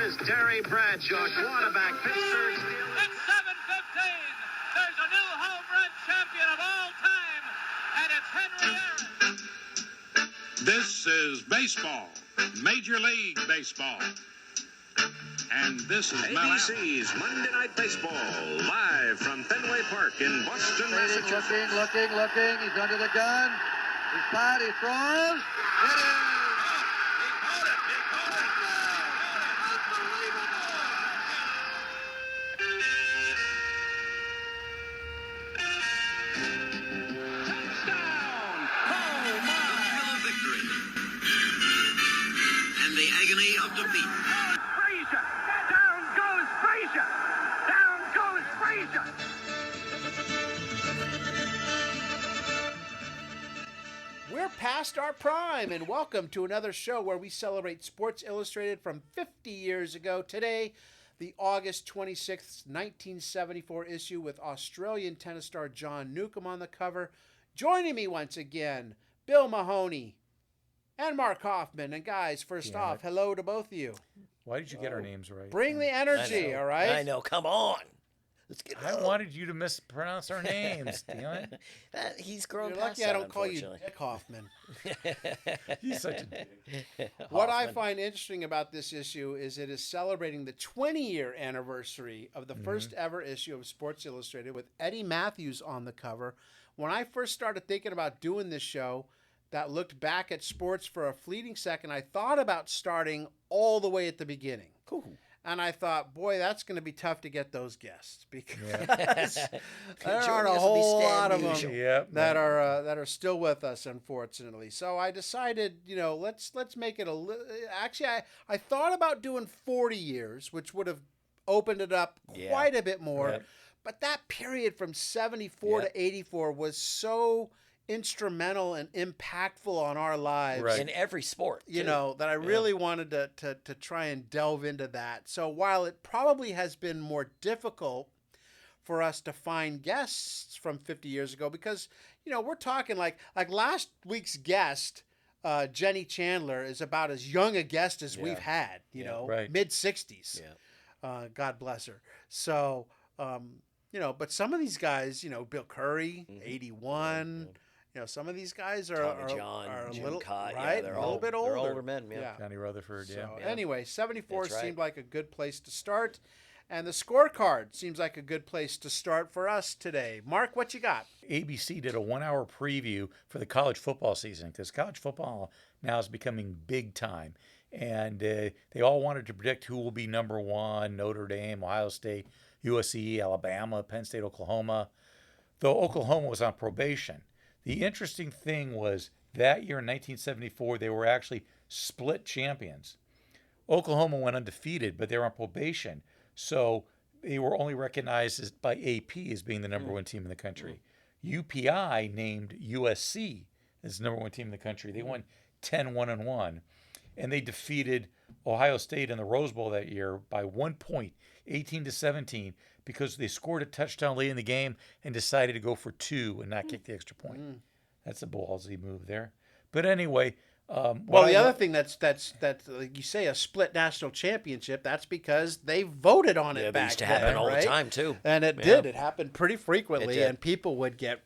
is Terry Bradshaw, quarterback, Pittsburgh Steelers. It's 7:15. There's a new home run champion of all time, and it's Henry Aaron. This is baseball, Major League Baseball. And this is ABC's Monday Night Baseball, live from Fenway Park in Boston, Massachusetts. Looking. He's under the gun. He's fired. He throws. It is. We're past our prime, and welcome to another show where we celebrate Sports Illustrated from 50 years ago. Today, the August 26th, 1974 issue with Australian tennis star John Newcombe on the cover. Joining me once again, Bill Mahoney and Mark Hoffman. And guys, first off, hello to both of you. Why did you get our names right? Bring the energy, all right? I know, come on. Let's get I wanted you to mispronounce our names, damn it. He's grown You're past lucky that, I don't call you unfortunately. Dick Hoffman. He's such a dick. What I find interesting about this issue is it is celebrating the 20-year anniversary of the first ever issue of Sports Illustrated with Eddie Matthews on the cover. When I first started thinking about doing this show that looked back at sports for a fleeting second, I thought about starting all the way at the beginning. Cool. And I thought, boy, that's going to be tough to get those guests because there Joining aren't a us will be whole Stan lot of Musial. them Yep. that are still with us, unfortunately. So I decided, let's make it a little. Actually, I thought about doing 40 years, which would have opened it up quite a bit more. Yep. But that period from 74 to 84 was so instrumental and impactful on our lives. Right. In every sport. You too. know, that I really wanted to try and delve into that. So while it probably has been more difficult for us to find guests from 50 years ago, because, we're talking like last week's guest, Jenny Chandler, is about as young a guest as we've had, Right. mid-60s. Yeah. God bless her. So, but some of these guys, Bill Curry, 81, some of these guys are Tommy John, are a Jim little Cott, right, they're a little bit older. They're older men, yeah. Johnny Rutherford, So yeah. anyway, 74 That's right. seemed like a good place to start, and the scorecard seems like a good place to start for us today. Mark, what you got? ABC did a 1-hour preview for the college football season because college football now is becoming big time. And they all wanted to predict who will be number one: Notre Dame, Ohio State, USC, Alabama, Penn State, Oklahoma. Though Oklahoma was on probation. The interesting thing was that year in 1974, they were actually split champions. Oklahoma went undefeated, but they were on probation. So they were only recognized by AP as being the number one team in the country. UPI named USC as the number one team in the country. They won 10-1-1. And they defeated Ohio State in the Rose Bowl that year by 1 point, 18-17, because they scored a touchdown late in the game and decided to go for two and not kick the extra point. That's a ballsy move there. But anyway, Well, the other thing that's like you say, a split national championship. That's because they voted on it Yeah, back it used to then, happen all right? the time, too. And it did. It happened pretty frequently, It did. and people would get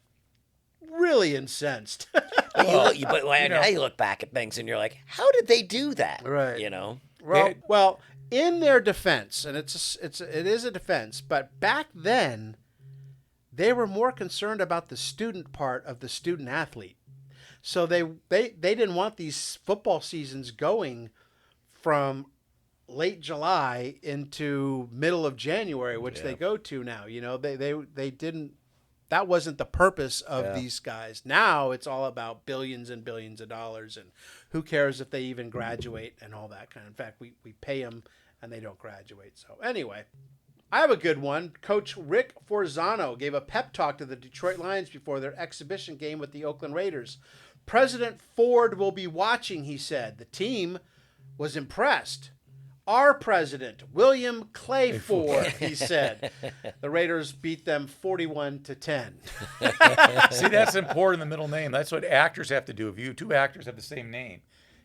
really incensed. But now you look back at things and you're like, how did they do that? Right. Well, in their defense, and it is a defense, but back then, they were more concerned about the student part of the student athlete. So they didn't want these football seasons going from late July into middle of January, which they go to now. They didn't. That wasn't the purpose of these guys. Now it's all about billions and billions of dollars, and who cares if they even graduate and all that kind of. In fact, we pay them and they don't graduate. So anyway, I have a good one. Coach Rick Forzano gave a pep talk to the Detroit Lions before their exhibition game with the Oakland Raiders. President Ford will be watching, he said. The team was impressed. Our president, William Clay Ford, he said. The Raiders beat them 41-10. See, that's important, the middle name. That's what actors have to do. If you two actors have the same name,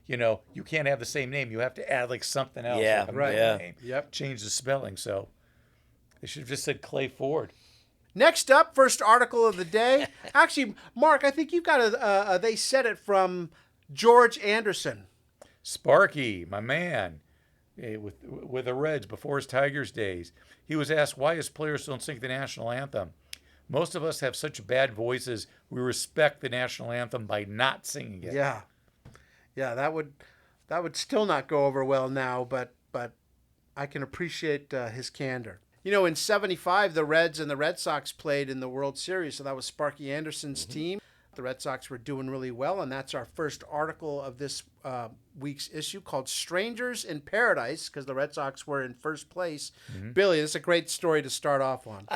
you can't have the same name. You have to add like something else. Yeah, like a right. middle name. Yep. Change the spelling. So they should have just said Clay Ford. Next up, first article of the day. Actually, Mark, I think you've got they said it from George Anderson. Sparky, my man, with the Reds before his Tigers days. He was asked why his players don't sing the national anthem. Most of us have such bad voices, we respect the national anthem by not singing it. Yeah. Yeah, that would still not go over well now, but I can appreciate his candor. In 75, the Reds and the Red Sox played in the World Series, so that was Sparky Anderson's team. The Red Sox were doing really well, and that's our first article of this week's issue called Strangers in Paradise, because the Red Sox were in first place. Billy, this is a great story to start off on.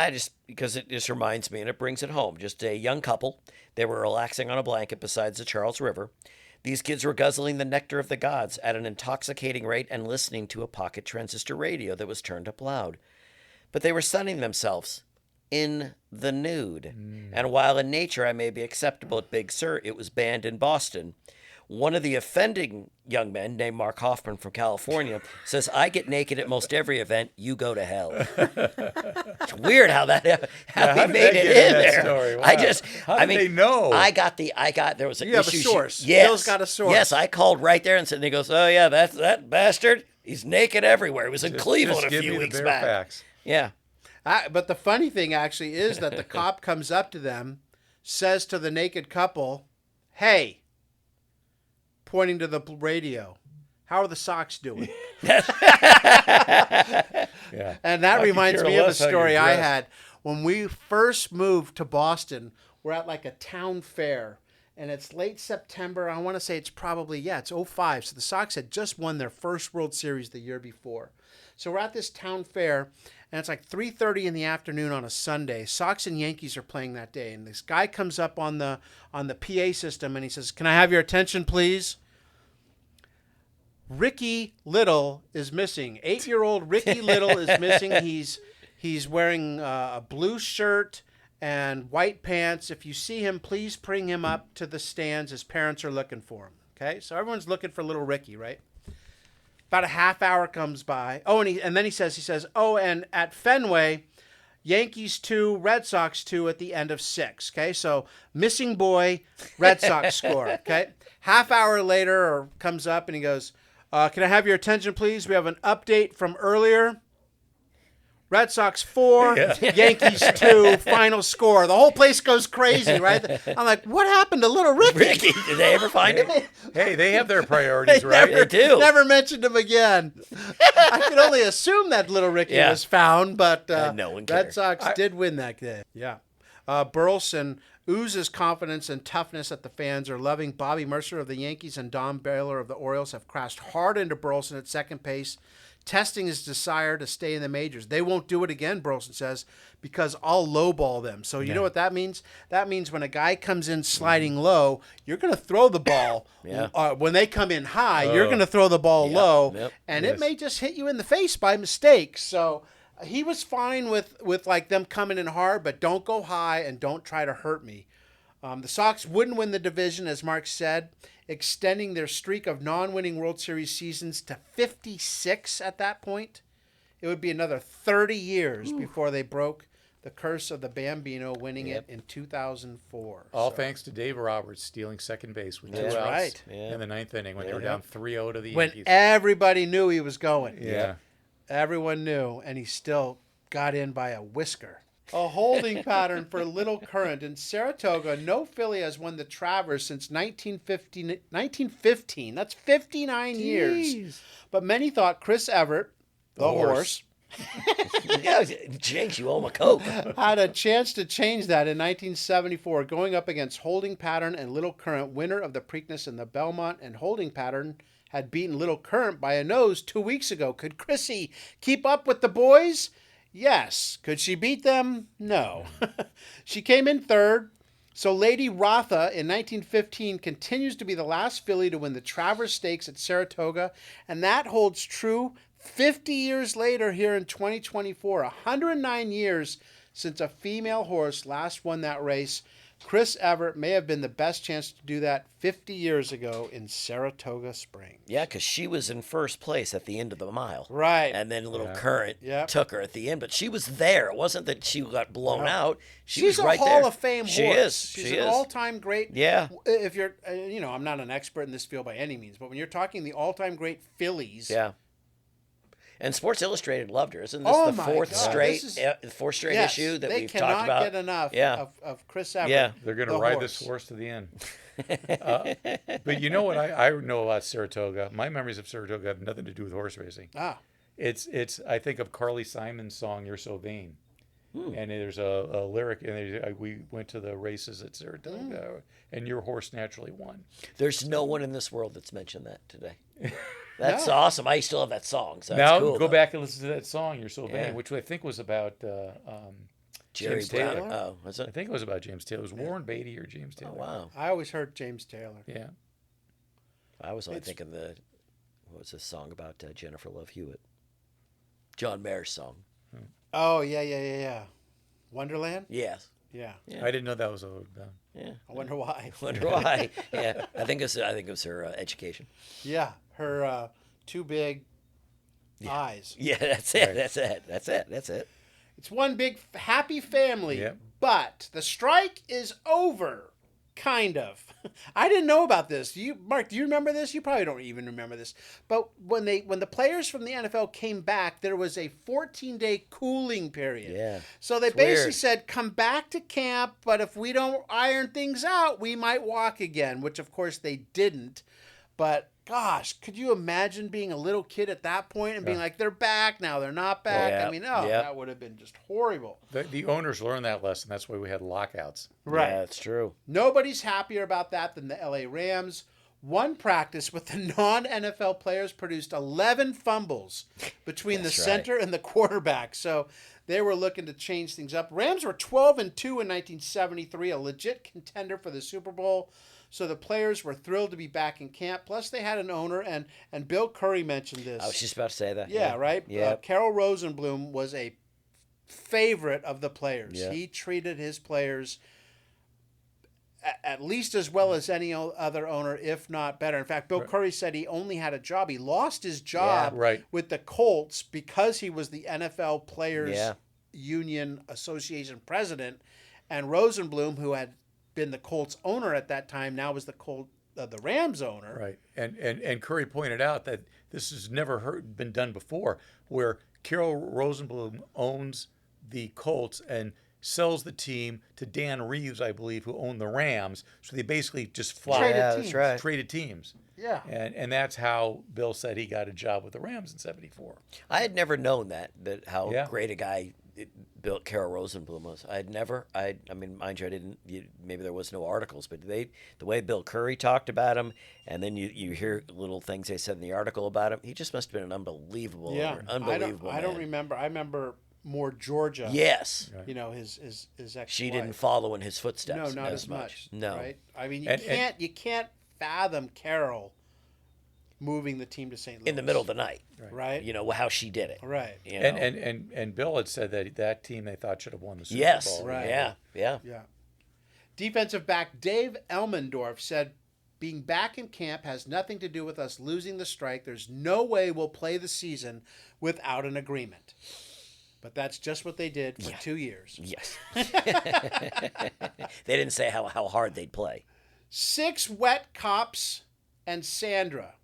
Because it just reminds me, and it brings it home. Just a young couple. They were relaxing on a blanket beside the Charles River. These kids were guzzling the nectar of the gods at an intoxicating rate and listening to a pocket transistor radio that was turned up loud. But they were sunning themselves in the nude. And while in nature I may be acceptable at Big Sur, it was banned in Boston. One of the offending young men, named Mark Hoffman from California, says, I get naked at most every event, you go to hell. It's weird how he made it in there. Story? Wow. How did they know? There was an You have a issue. source. Yes. Bill's got a source. Yes, I called right there and he goes, oh yeah, that's that bastard. He's naked everywhere. He was in Cleveland just a give few me the weeks bare back. facts. Yeah. But the funny thing actually is that the cop comes up to them, says to the naked couple, hey, pointing to the radio, how are the Sox doing? Yeah. And that I could reminds care me of a less how story you're I dressed. had when we first moved to Boston. We're at like a town fair, and it's late September. I want to say it's 05. So the Sox had just won their first World Series the year before. So we're at this town fair, and it's like 3:30 in the afternoon on a Sunday. Sox and Yankees are playing that day, and this guy comes up on the PA system, and he says, "Can I have your attention, please?" Ricky Little is missing. 8-year-old Ricky Little is missing. He's wearing a blue shirt and white pants. If you see him, please bring him up to the stands. His parents are looking for him. Okay, so everyone's looking for little Ricky, right? About a half hour comes by. Oh, and then he says, oh, and at Fenway, Yankees 2, Red Sox 2 at the end of 6. Okay, so missing boy, Red Sox score. Okay, half hour later comes up and he goes, can I have your attention, please? We have an update from earlier. Red Sox 4, Yankees 2, final score. The whole place goes crazy, right? I'm like, what happened to little Ricky? Ricky, did they ever find him? Hey, they have their priorities, right? They do. Never mentioned him again. I can only assume that little Ricky was found, but no one Red cared. Sox did win that day. Yeah. Burleson oozes confidence and toughness that the fans are loving. Bobby Mercer of the Yankees and Don Baylor of the Orioles have crashed hard into Burleson at second base, testing his desire to stay in the majors. They won't do it again, Burleson says, because I'll lowball them. So you know what that means? That means when a guy comes in sliding low, you're going to throw the ball. When they come in high, you're going to throw the ball low, and it may just hit you in the face by mistake. So he was fine with like them coming in hard, but don't go high and don't try to hurt me. The Sox wouldn't win the division, as Mark said, extending their streak of non-winning World Series seasons to 56 at that point. It would be another 30 years before they broke the curse of the Bambino, winning it in 2004. All thanks to Dave Roberts stealing second base with 2 outs right. in the ninth inning when they were down 3-0 to the When Yankees. everybody knew he was going. Yeah. Everyone knew, and he still got in by a whisker. A holding pattern for Little Current. In Saratoga, no Philly has won the Travers since 1915. That's 59 years. But many thought Chris Everett, the horse, Jinx, you owe him a Coke. had a chance to change that in 1974, going up against Holding Pattern and Little Current, winner of the Preakness and the Belmont, and Holding Pattern had beaten Little Current by a nose 2 weeks ago. Could Chrissy keep up with the boys? Yes. Could she beat them? No. She came in third. So Lady Rotha in 1915 continues to be the last Philly to win the Travers Stakes at Saratoga, and that holds true 50 years later here in 2024. 109 years since a female horse last won that race. Chris Evert may have been the best chance to do that 50 years ago in Saratoga Springs. Yeah, because she was in first place at the end of the mile. Right. And then Little Current Yep. took her at the end, but she was there. It wasn't that she got blown out. She's was right a Hall there. of Fame She horse. is. She's She an is. all-time great. Yeah. If you're, I'm not an expert in this field by any means, but when you're talking the all-time great fillies. Yeah. And Sports Illustrated loved her. Isn't this Oh the my fourth God, straight this is- fourth straight Yes, issue that they we've cannot talked about? get enough Yeah. of Chris Evert. Yeah. They're going to the ride horse. this horse to the end. But you know what I know about Saratoga? My memories of Saratoga have nothing to do with horse racing. Ah, It's I think of Carly Simon's song "You're So Vain," and there's a lyric, and we went to the races at Saratoga, and your horse naturally won. There's no one in this world that's mentioned that today. That's awesome. I still have that song. So Now that's cool, go though. back and listen to that song "You're So Vain," Yeah. which I think was about Jerry James Brown. Taylor. Oh, was I it? think it was about James Taylor. It was Warren Beatty or James Oh, Taylor. wow. I always heard James Taylor. Yeah. I was only thinking what was this song about Jennifer Love Hewitt? John Mayer's song. Oh, yeah. Wonderland? Yes. Yeah. Yeah. I didn't know that was a. Yeah. I wonder why. Wonder why? Yeah. I think it was her education. Yeah, her two big eyes. Yeah, that's it. Right. That's it. It's one big happy family, Yep. but the strike is over, kind of. I didn't know about this. Mark, do you remember this? You probably don't even remember this. But when the players from the NFL came back, there was a 14-day cooling period. Yeah. So they It's basically weird. said, come back to camp, but if we don't iron things out, we might walk again, which of course they didn't. But gosh, could you imagine being a little kid at that point and being like, they're back, now they're not back? Yeah. I mean, Yeah. that would have been just horrible. The owners learned that lesson. That's why we had lockouts. Right. Yeah, it's true. Nobody's happier about that than the LA Rams. One practice with the non-NFL players produced 11 fumbles between the That's right. center and the quarterback. So they were looking to change things up. Rams were 12-2 in 1973, a legit contender for the Super Bowl. So the players were thrilled to be back in camp. Plus, they had an owner, and Bill Curry mentioned this. I was just about to say that. Yeah, right? Yeah. Carol Rosenblum was a favorite of the players. Yeah. He treated his players at least as well as any other owner, if not better. In fact, Bill Curry said he only had a job. He lost his job Right. with the Colts because he was the NFL Players Yeah. Union Association president. And Rosenblum, who had been the Colts owner at that time, now was the Rams owner. Right. And Curry pointed out that this has never been done before, where Carol Rosenblum owns the Colts and sells the team to Dan Reeves, I believe, who owned the Rams. So they basically just traded teams. Yeah. And that's how Bill said he got a job with the Rams in '74. I had never known that how Yeah. great a guy Bill Carol Rosenblum was. I mean, mind you, I didn't. Maybe there was no articles, but the way Bill Curry talked about him, and then you hear little things they said in the article about him. He just must have been an unbelievable, unbelievable. I don't man. remember. I remember more Georgia. Yes, You know, his ex-wife. she didn't follow in his footsteps. No, not as much. No, Right? I mean, And- you can't fathom Carol moving the team to St. Louis. in the middle of the night. Right? You know how she did it. Right. You know? And Bill had said that team they thought should have won the Super yes, Bowl. Right. yeah. Yeah. Defensive back Dave Elmendorf said, being back in camp has nothing to do with us losing the strike. There's no way we'll play the season without an agreement. But that's just what they did for 2 years. Yes. They didn't say how hard they'd play. 6 wet cops and Sandra.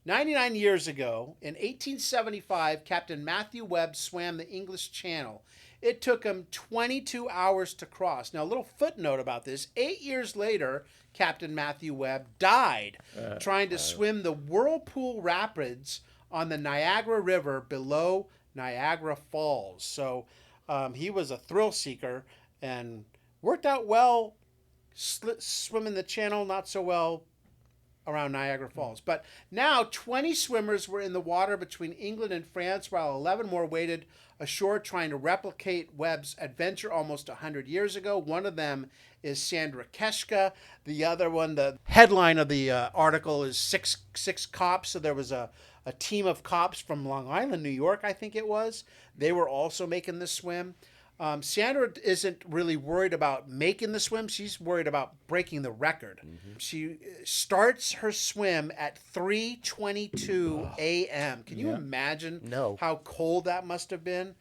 99 years ago, in 1875, Captain Matthew Webb swam the English Channel. It took him 22 hours to cross. Now, a little footnote about this. 8 years later, Captain Matthew Webb died trying to swim the Whirlpool Rapids on the Niagara River below Niagara Falls. So he was a thrill seeker and worked out well swimming the channel, not so well around Niagara Falls. But now 20 swimmers were in the water between England and France, while 11 more waited ashore trying to replicate Webb's adventure almost 100 years ago. One of them is Sandra Keshka. The other one, the headline of the article is six cops. So there was a team of cops from Long Island, New York, I think it was. They were also making the swim. Sandra isn't really worried about making the swim. She's worried about breaking the record. She starts her swim at 3:22 a.m. Can you imagine No. how cold that must have been?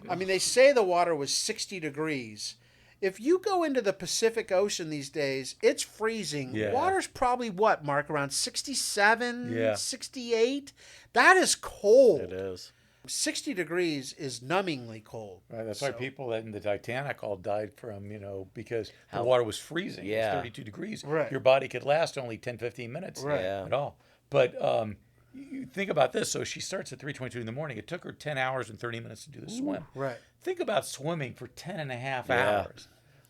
I mean, they say the water was 60 degrees. If you go into the Pacific Ocean these days, it's freezing. Yeah. Water's probably what, Mark, around 67, Yeah. 68? That is cold. It is. 60 degrees is numbingly cold. Right, that's why So- people in the Titanic all died from, because How- the water was freezing. It Yeah. was 32 degrees. Right. Your body could last only 10, 15 minutes Right. Yeah. at all. But you think about this. So she starts at 3:22 in the morning. It took her 10 hours and 30 minutes to do the swim. Right. Think about swimming for 10 and a half Yeah. hours.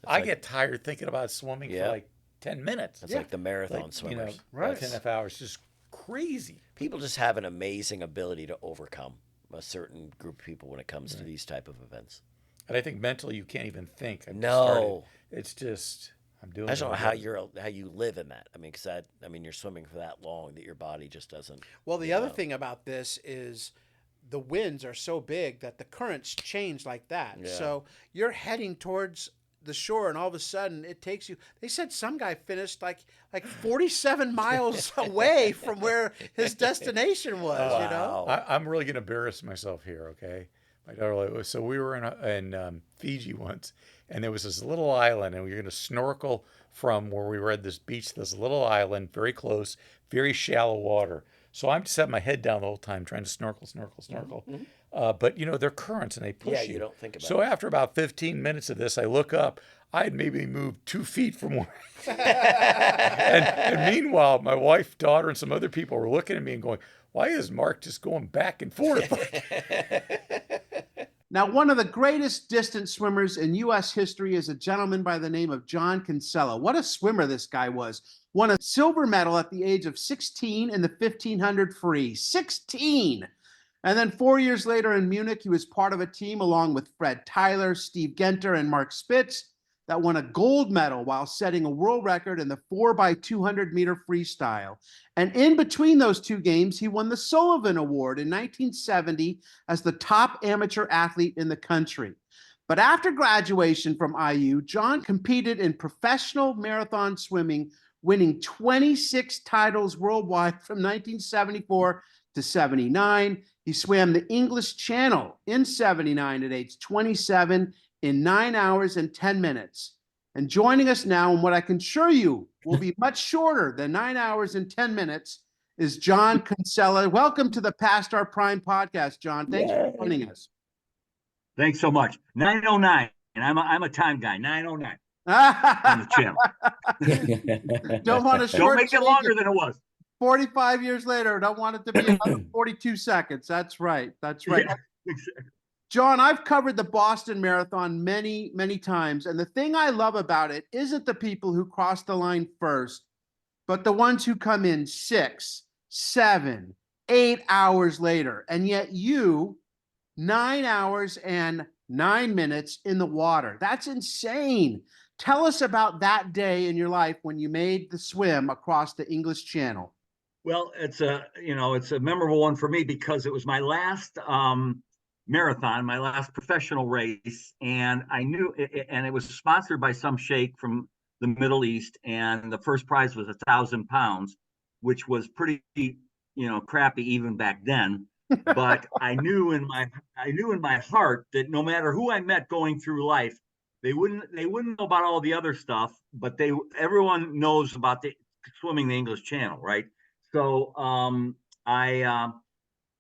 I get tired thinking about swimming Yeah. for like 10 minutes. It's like the marathon Like, swimmers. Right. 10 and a half hours. Just crazy. People just have an amazing ability to overcome a certain group of people when it comes to these type of events. And I think mentally you can't even think. I've No. started. It's just, I'm doing I just it. don't know how you live in that. I mean, because you're swimming for that long that your body just doesn't. Well, the other thing about this is the winds are so big that the currents change like that. Yeah. So you're heading towards the shore, and all of a sudden it takes you. They said some guy finished like 47 miles away from where his destination was. You know. Wow. I'm really going to embarrass myself here, okay? My daughter, so we were in Fiji once, and there was this little island, and we were going to snorkel from where we were at this beach to this little island, very close, very shallow water. So I'm just having my head down the whole time trying to snorkel. But, they're currents, and they push Yeah, you. you don't think about So it. after about 15 minutes of this, I look up. I had maybe moved 2 feet from where. and meanwhile, my wife, daughter, and some other people were looking at me and going, "Why is Mark just going back and forth?" Now, one of the greatest distance swimmers in U.S. history is a gentleman by the name of John Kinsella. What a swimmer this guy was. Won a silver medal at the age of 16 in the 1500 free. 16! And then 4 years later in Munich, he was part of a team along with Fred Tyler, Steve Genter, and Mark Spitz that won a gold medal while setting a world record in the 4x200 meter freestyle. And in between those two games, he won the Sullivan Award in 1970 as the top amateur athlete in the country. But after graduation from IU, John competed in professional marathon swimming, winning 26 titles worldwide from 1974 to 79. He swam the English Channel in 79 at age 27 in 9 hours and 10 minutes. And joining us now in what I can assure you will be much shorter than 9 hours and 10 minutes is John Kinsella. Welcome to the Past Our Prime podcast, John. Thanks for joining us. Thanks so much. 9:09, and I'm a time guy. 9:09 on the channel. Don't want to Don't make it longer than it was. 45 years later, don't want it to be another 42 seconds. That's right. That's right. Yeah, exactly. John, I've covered the Boston Marathon many, many times. And the thing I love about it isn't the people who cross the line first, but the ones who come in 6, 7, 8 hours later. And yet you, 9 hours and 9 minutes in the water. That's insane. Tell us about that day in your life when you made the swim across the English Channel. Well, it's a memorable one for me because it was my last marathon, my last professional race, and I knew and it was sponsored by some sheikh from the Middle East, and the first prize was 1,000 pounds, which was pretty, crappy even back then. But I knew in my heart that no matter who I met going through life, they wouldn't know about all the other stuff, but everyone knows about the swimming the English Channel, right? So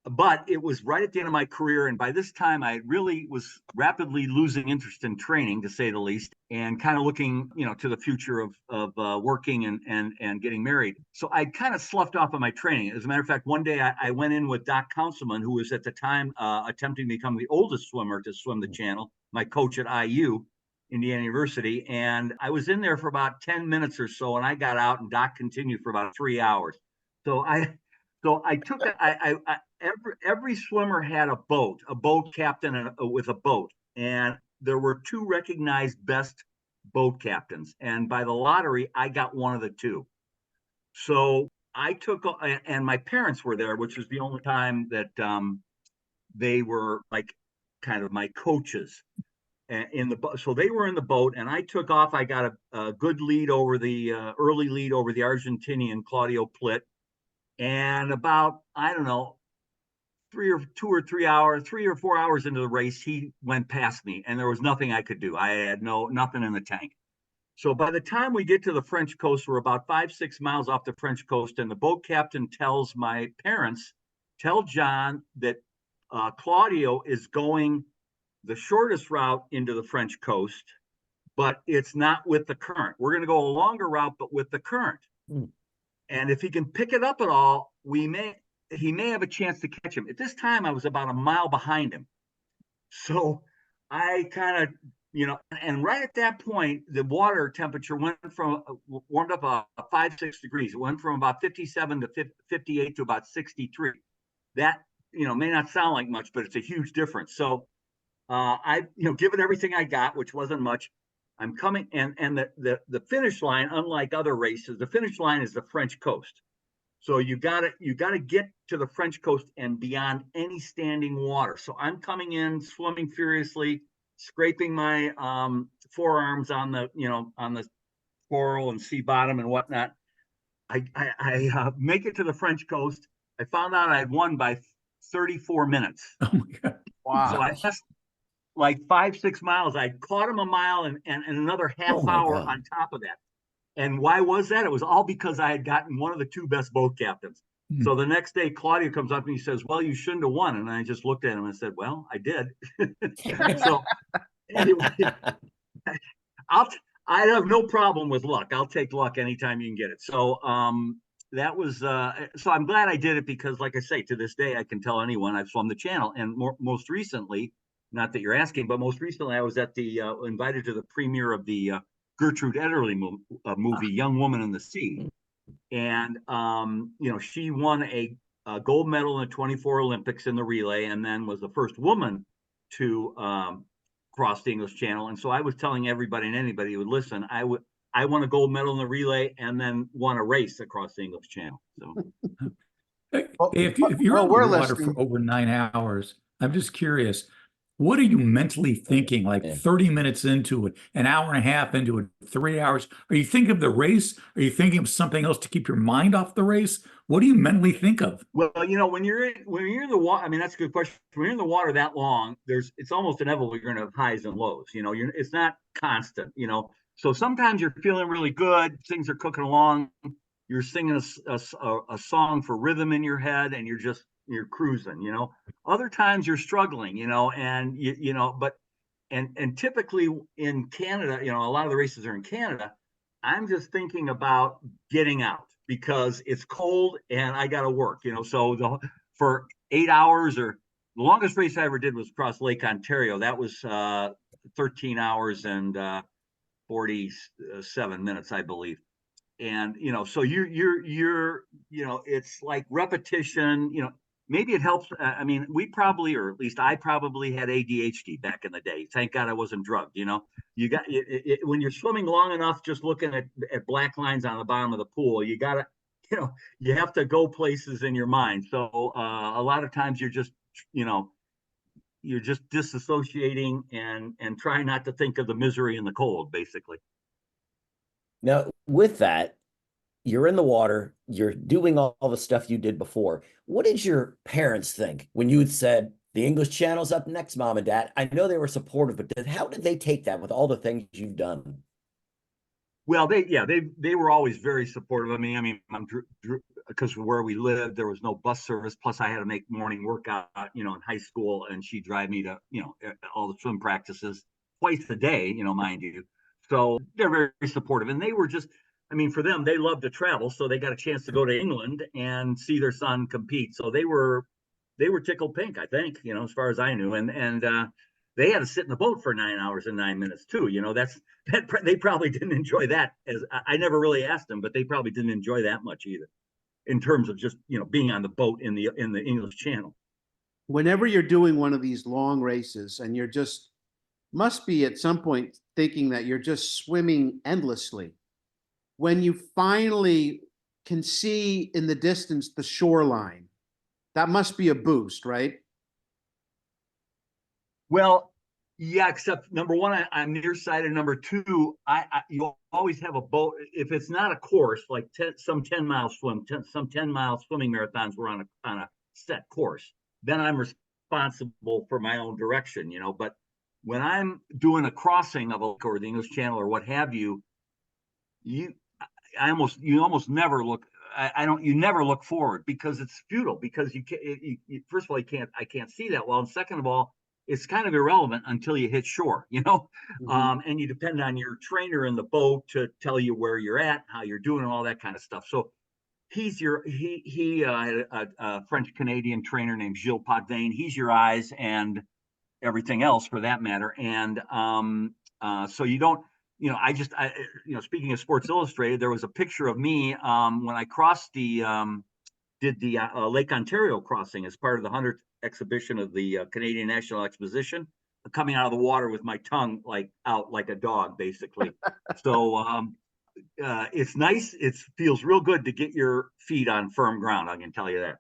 but it was right at the end of my career, and by this time I really was rapidly losing interest in training, to say the least, and kind of looking, to the future of working and getting married. So I kind of sloughed off of my training. As a matter of fact, one day I went in with Doc Councilman, who was at the time attempting to become the oldest swimmer to swim the channel, my coach at IU, Indiana University, and I was in there for about 10 minutes or so, and I got out, and Doc continued for about 3 hours. So I took every swimmer had a boat captain with a boat, and there were 2 recognized best boat captains, and by the lottery I got one of the 2. So I took, and my parents were there, which was the only time that they were like kind of my coaches. in the boat. So they were in the boat, and I took off. I got a good lead over the early lead over the Argentinian Claudio Plitt, and about, I don't know, 3 or 4 hours into the race, he went past me, and there was nothing I could do. I had nothing in the tank. So by the time we get to the French coast, we're about 5-6 miles off the French coast, and the boat captain tells my parents, tell John that Claudio is going the shortest route into the French coast, but it's not with the current. We're going to go a longer route, but with the current. And if he can pick it up at all, he may have a chance to catch him. At this time, I was about a mile behind him. So I kind of, and right at that point, the water temperature warmed up 5-6 degrees. It went from about 57 to 58 to about 63. That, may not sound like much, but it's a huge difference. So I, given everything I got, which wasn't much, I'm coming, and the finish line, unlike other races, the finish line is the French coast. So you gotta get to the French coast and beyond any standing water. So I'm coming in, swimming furiously, scraping my forearms on the coral and sea bottom and whatnot. I make it to the French coast. I found out I had won by 34 minutes. Oh my God! Wow. So I just like 5-6 miles. I caught him a mile and another half hour on top of that. And why was that? It was all because I had gotten one of the two best boat captains. So the next day, Claudio comes up and he says, "Well, you shouldn't have won." And I just looked at him and said, "Well, I did." So anyway, I have no problem with luck. I'll take luck anytime you can get it. So that was so I'm glad I did it, because like I say, to this day, I can tell anyone I've swum the channel. And most recently, not that you're asking, but most recently I was at the invited to the premiere of the Gertrude Ederle movie, Young Woman in the Sea. And, she won a gold medal in the 24 Olympics in the relay, and then was the first woman to cross the English Channel. And so I was telling everybody and anybody who would listen, I won a gold medal in the relay and then won a race across the English Channel. So If you're in the water for over 9 hours, I'm just curious, what are you mentally thinking, like 30 minutes into it, an hour and a half into it, 3 hours? Are you thinking of the race? Are you thinking of something else to keep your mind off the race? What do you mentally think of? Well, when you're in the water, I mean, that's a good question. When you're in the water that long, it's almost inevitable you're going to have highs and lows. It's not constant. So sometimes you're feeling really good, things are cooking along, you're singing a song for rhythm in your head, and you're cruising. Other times you're struggling, and and typically in Canada, a lot of the races are in Canada. I'm just thinking about getting out because it's cold and I got to work, so for 8 hours, or the longest race I ever did was across Lake Ontario. That was 13 hours and 47 minutes, I believe. And, so you're, it's like repetition, maybe it helps. I mean, we probably, or at least I probably had ADHD back in the day. Thank God I wasn't drugged. You got when you're swimming long enough, just looking at black lines on the bottom of the pool, you gotta, you have to go places in your mind. So a lot of times you're just disassociating and trying not to think of the misery and the cold, basically. Now, with that, you're in the water, you're doing all the stuff you did before. What did your parents think when you had said, the English Channel's up next, Mom and Dad? I know they were supportive, but how did they take that with all the things you've done? Well, they were always very supportive of me. I mean, because where we lived, there was no bus service. Plus, I had to make morning workout, in high school, and she'd drive me to, all the swim practices twice a day, mind you. So they're very supportive, and they were just, I mean, for them, they love to travel, so they got a chance to go to England and see their son compete. So they were tickled pink, I think, as far as I knew, and they had to sit in the boat for 9 hours and 9 minutes too. They probably didn't enjoy that. As I never really asked them, but they probably didn't enjoy that much either, in terms of just being on the boat in the English Channel. Whenever you're doing one of these long races, and you're must be at some point thinking that you're just swimming endlessly, when you finally can see in the distance the shoreline, that must be a boost, right? Well, Yeah, except number one, I'm nearsighted. Number two, you always have a boat. If it's not a course, like some 10-mile swim, some 10-mile swimming marathons were on a set course, then I'm responsible for my own direction, you know. But when I'm doing a crossing of a lake or the English Channel or what have you, you almost never look. You never look forward because it's futile. Because you can't. First of all, I can't see that well, and second of all, it's kind of irrelevant until you hit shore, you know. And you depend on your trainer in the boat to tell you where you're at, how you're doing, and all that kind of stuff. So he had a French Canadian trainer named Gilles Potvin. He's your eyes and everything else for that matter. And so you don't, speaking of Sports Illustrated, there was a picture of me when I crossed did the Lake Ontario crossing as part of the 100th exhibition of the Canadian National Exposition, coming out of the water with my tongue out like a dog, basically. So it's nice. It feels real good to get your feet on firm ground. I can tell you that.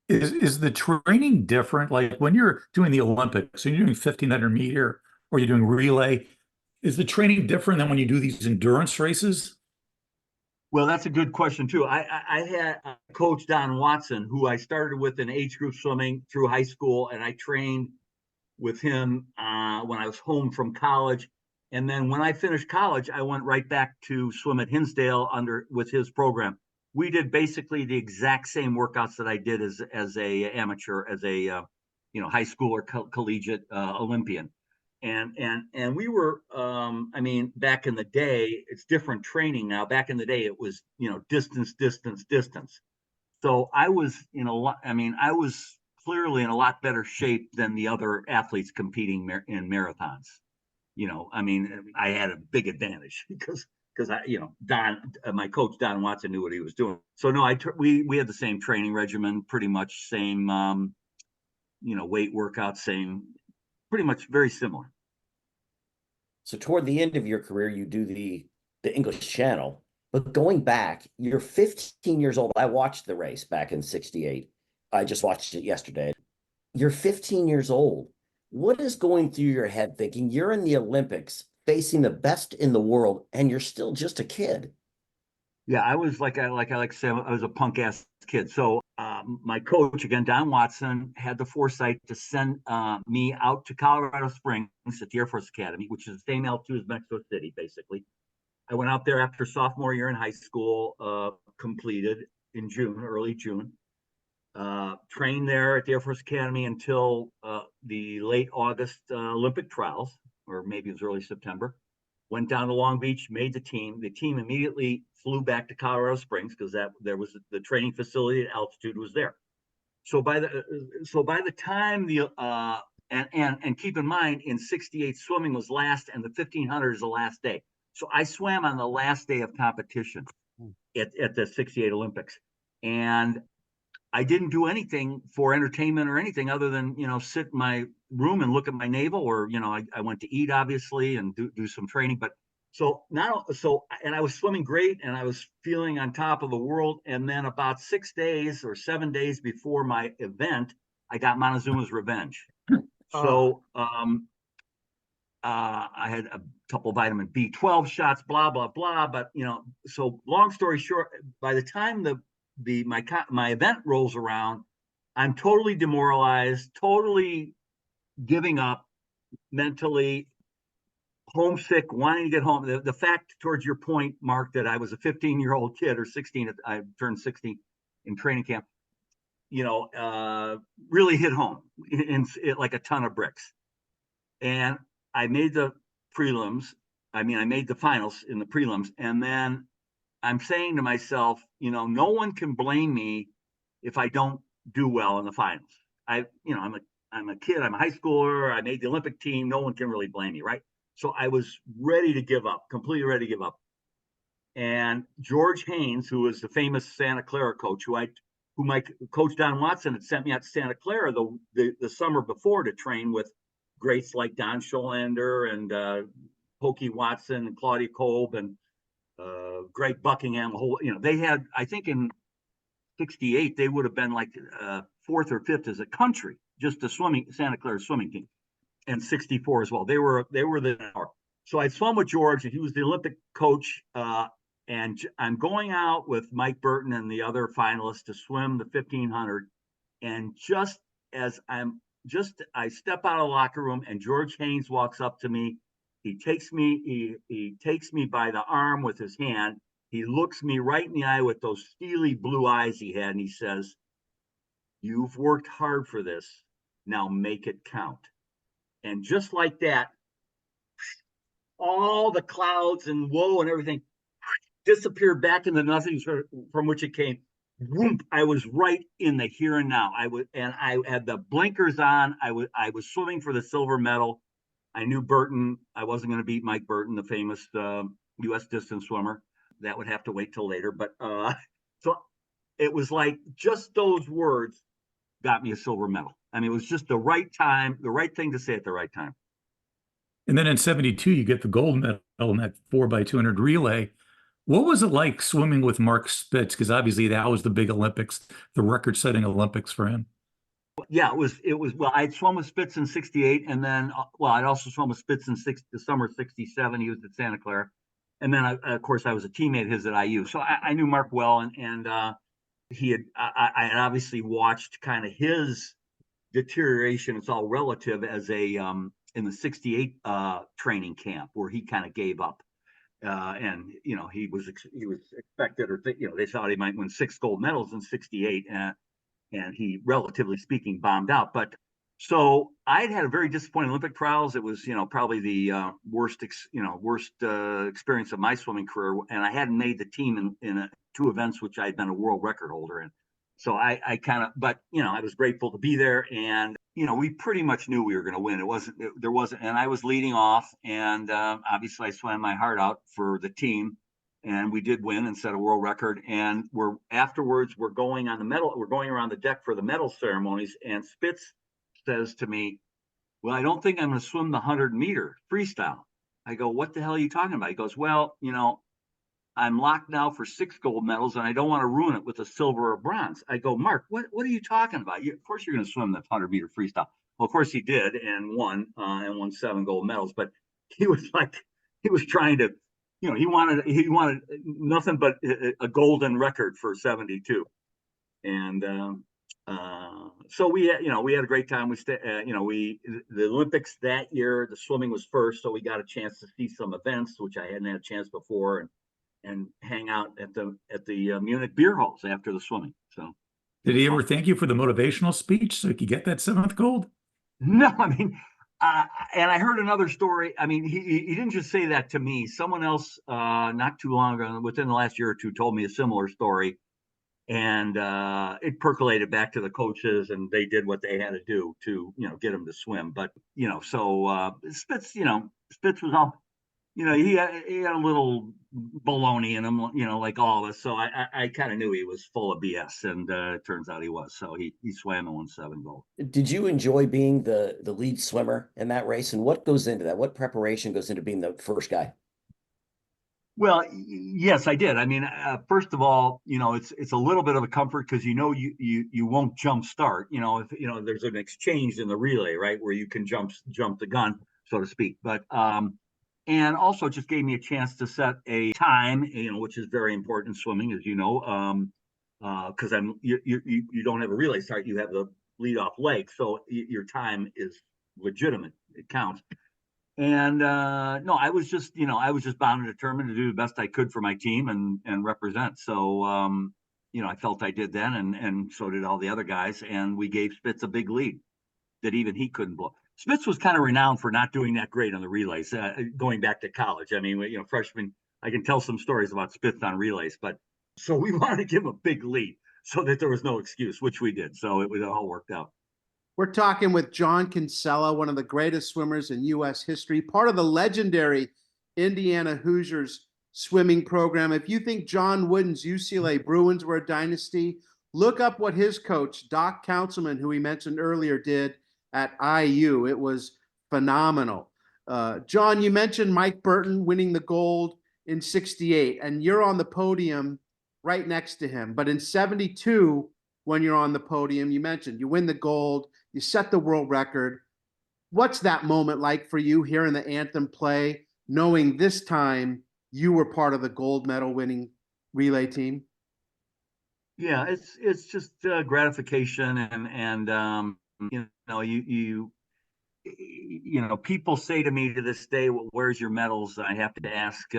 Is the training different? Like when you're doing the Olympics, so you're doing 1500 meter or you're doing relay, is the training different than when you do these endurance races? Well, that's a good question too. I had Coach Don Watson, who I started with in age group swimming through high school, and I trained with him when I was home from college. And then when I finished college, I went right back to swim at Hinsdale with his program. We did basically the exact same workouts that I did as a amateur, as a high school or collegiate Olympian. And we were, back in the day, it's different training now. Back in the day, it was, distance. So I was I was clearly in a lot better shape than the other athletes competing in marathons. I had a big advantage because my coach Don Watson knew what he was doing. So no, we had the same training regimen, pretty much same, weight workouts, same, pretty much very similar. So toward the end of your career, you do the English Channel, but going back, you're 15 years old. I watched the race back in '68. I just watched it yesterday. You're 15 years old. What is going through your head thinking you're in the Olympics facing the best in the world and you're still just a kid? Yeah, I was like I like to say, I was a punk ass kid. So my coach, again, Don Watson, had the foresight to send me out to Colorado Springs at the Air Force Academy, which is the same altitude as Mexico City, basically. I went out there after sophomore year in high school, completed in June, early June. Trained there at the Air Force Academy until the late August Olympic trials, or maybe it was early September. Went down to Long Beach, made the team. The team immediately flew back to Colorado Springs because there was the training facility at altitude was there. So by the time and keep in mind, in '68 swimming was last, and the 1500 is the last day. So I swam on the last day of competition at the '68 Olympics, and I didn't do anything for entertainment or anything other than, sit in my room and look at my navel, or, I went to eat, obviously, and do some training. But and I was swimming great and I was feeling on top of the world. And then about 6 days or 7 days before my event, I got Montezuma's revenge. So I had a couple of vitamin B12 shots, blah, blah, blah. But, so long story short, by the time my event rolls around, I'm totally demoralized, totally giving up mentally, homesick, wanting to get home. The fact, towards your point, Mark, that I was a 15-year-old kid, or 16, I turned 16 in training camp, really hit home like a ton of bricks. And I made the prelims. I made the finals in the prelims, and then I'm saying to myself, no one can blame me if I don't do well in the finals. I'm a kid. I'm a high schooler. I made the Olympic team. No one can really blame me, right? So I was ready to give up, completely ready to give up. And George Haynes, who was the famous Santa Clara coach, who my coach Don Watson had sent me out to Santa Clara the summer before to train with greats like Don Scholander and Pokey Watson and Claudia Kolb and Greg Buckingham. They had, I think in '68, they would have been like fourth or fifth as a country, just the Santa Clara swimming team. and 64 as well. They were the hour. So I swam with George, and he was the Olympic coach. And I'm going out with Mike Burton and the other finalists to swim the 1500. And just as I step out of the locker room, and George Haynes walks up to me. He takes me by the arm with his hand. He looks me right in the eye with those steely blue eyes he had, and he says, "You've worked hard for this. Now make it count." And just like that, all the clouds and woe and everything disappeared back into nothing from which it came. Whoop, I was right in the here and now. I had the blinkers on. I was swimming for the silver medal. I knew Burton. I wasn't going to beat Mike Burton, the famous U.S. distance swimmer. That would have to wait till later. But so it was like just those words got me a silver medal. I mean, it was just the right time, the right thing to say at the right time. And then in 72, you get the gold medal in that 4x200 relay. What was it like swimming with Mark Spitz? Because obviously that was the big Olympics, the record-setting Olympics for him. Yeah, it was. Well, I'd swum with Spitz in 68, and then, I'd also swum with Spitz in the summer of 67. He was at Santa Clara. And then, of course, I was a teammate of his at IU. So I knew Mark well, and I had obviously watched kind of his deterioration. It's all relative as in the 68 training camp where he kind of gave up. And he was expected, or they thought he might win 6 gold medals in 68, and he, relatively speaking, bombed out. But so I'd had a very disappointing Olympic trials. It was probably the worst experience of my swimming career, and I hadn't made the team in 2 events which I had been a world record holder in. So I kind of, but I was grateful to be there, and we pretty much knew we were going to win. There wasn't, and I was leading off, and obviously I swam my heart out for the team, and we did win and set a world record. And we're going around the deck for the medal ceremonies, and Spitz says to me, "Well, I don't think I'm going to swim the 100-meter freestyle." I go, "What the hell are you talking about?" He goes, "Well, I'm locked now for 6 gold medals, and I don't want to ruin it with a silver or bronze." I go, "Mark, what are you talking about? Of course you're going to swim the 100-meter freestyle." Well, of course he did, and won 7 gold medals. But he was trying to, he wanted nothing but a golden record for 72, and so we had a great time. The Olympics that year, the swimming was first, so we got a chance to see some events which I hadn't had a chance before, and hang out at the Munich beer halls after the swimming. So, did he ever thank you for the motivational speech so he could get that 7th gold? No, I mean, and I heard another story. I mean, he didn't just say that to me. Someone else, not too long ago, within the last year or two, told me a similar story, and it percolated back to the coaches, and they did what they had to do to get him to swim. But so Spitz was all. He had a little baloney in him, like all of us. So I kind of knew he was full of BS, and it turns out he was. So he swam and won 7 gold. Did you enjoy being the lead swimmer in that race? And what goes into that? What preparation goes into being the first guy? Well, yes, I did. I mean, first of all, it's a little bit of a comfort because you won't jump start. If there's an exchange in the relay, right, where you can jump the gun, so to speak. But and also just gave me a chance to set a time, which is very important in swimming, as you know, because you don't have a relay start, you have the lead off leg, so your time is legitimate, it counts. And no, I was just bound and determined to do the best I could for my team and represent. So I felt I did then, and so did all the other guys, and we gave Spitz a big lead that even he couldn't blow. Spitz was kind of renowned for not doing that great on the relays, going back to college. I mean, freshman, I can tell some stories about Spitz on relays, but so we wanted to give him a big lead so that there was no excuse, which we did. So it all worked out. We're talking with John Kinsella, one of the greatest swimmers in U.S. history, part of the legendary Indiana Hoosiers swimming program. If you think John Wooden's UCLA Bruins were a dynasty, look up what his coach, Doc Councilman, who we mentioned earlier, did at IU. It was phenomenal. John, you mentioned Mike Burton winning the gold in 68, and you're on the podium right next to him. But in 72, when you're on the podium, you mentioned you win the gold, you set the world record. what's that moment like for you hearing the anthem play, knowing this time you were part of the gold medal winning relay team? Yeah, it's just gratification, and people say to me to this day, well, "Where's your medals?" I have to ask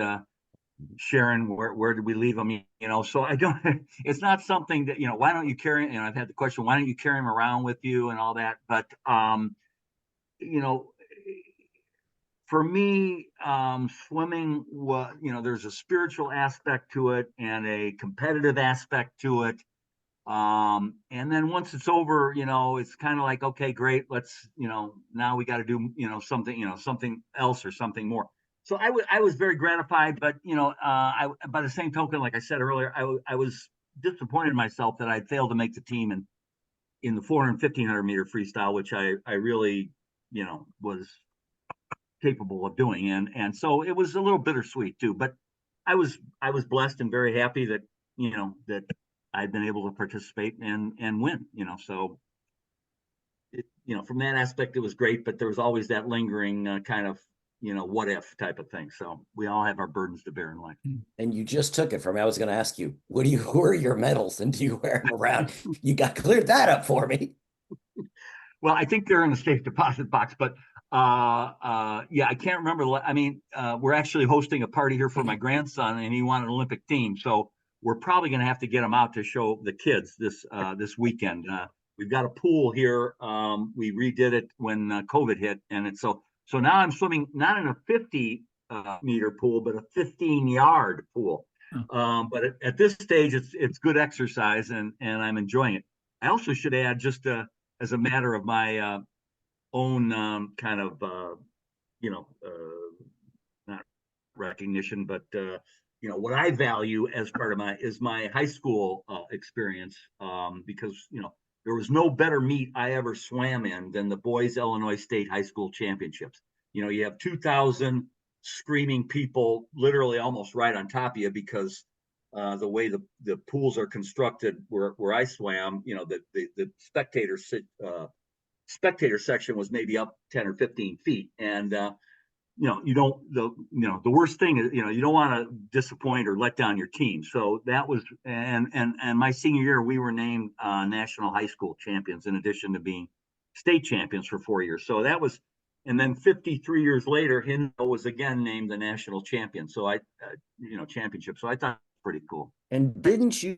Sharon, where did we leave them? So I don't. It's not something that why don't you carry? I've had the question, why don't you carry them around with you and all that? But you know, for me, swimming there's a spiritual aspect to it and a competitive aspect to it. And then once it's over, it's kind of like, okay, great. Let's, now we got to do, something else or something more. So I was very gratified, but, by the same token, like I said earlier, I was disappointed in myself that I failed to make the team in the 400 and 1500 meter freestyle, which I really, was capable of doing. And so it was a little bittersweet too, but I was blessed and very happy that, that I've been able to participate and win, so from that aspect, it was great, but there was always that lingering kind of, what if type of thing. So we all have our burdens to bear in life. And you just took it from me. I was going to ask you, who are your medals and do you wear them around? You got cleared that up for me. Well, I think they're in the safe deposit box, but yeah, I can't remember. I mean, we're actually hosting a party here for my grandson, and he wanted an Olympic team, so we're probably going to have to get them out to show the kids this weekend. We've got a pool here. We redid it when COVID hit, and so now I'm swimming not in a 50 meter pool, but a 15-yard pool. But at this stage, it's good exercise, and I'm enjoying it. I also should add, just as a matter of my own kind of not recognition, but what I value as part of my high school experience, because there was no better meet I ever swam in than the boys Illinois State High School Championships. You have 2,000 screaming people literally almost right on top of you, because the way the pools are constructed where I swam, the spectator section was maybe up 10 or 15 feet, and the worst thing is, you don't want to disappoint or let down your team. So that was, and my senior year, we were named national high school champions in addition to being state champions for 4 years. So that was, and then 53 years later, Hindo was again named the national champion. So championship. So I thought it was pretty cool. And didn't you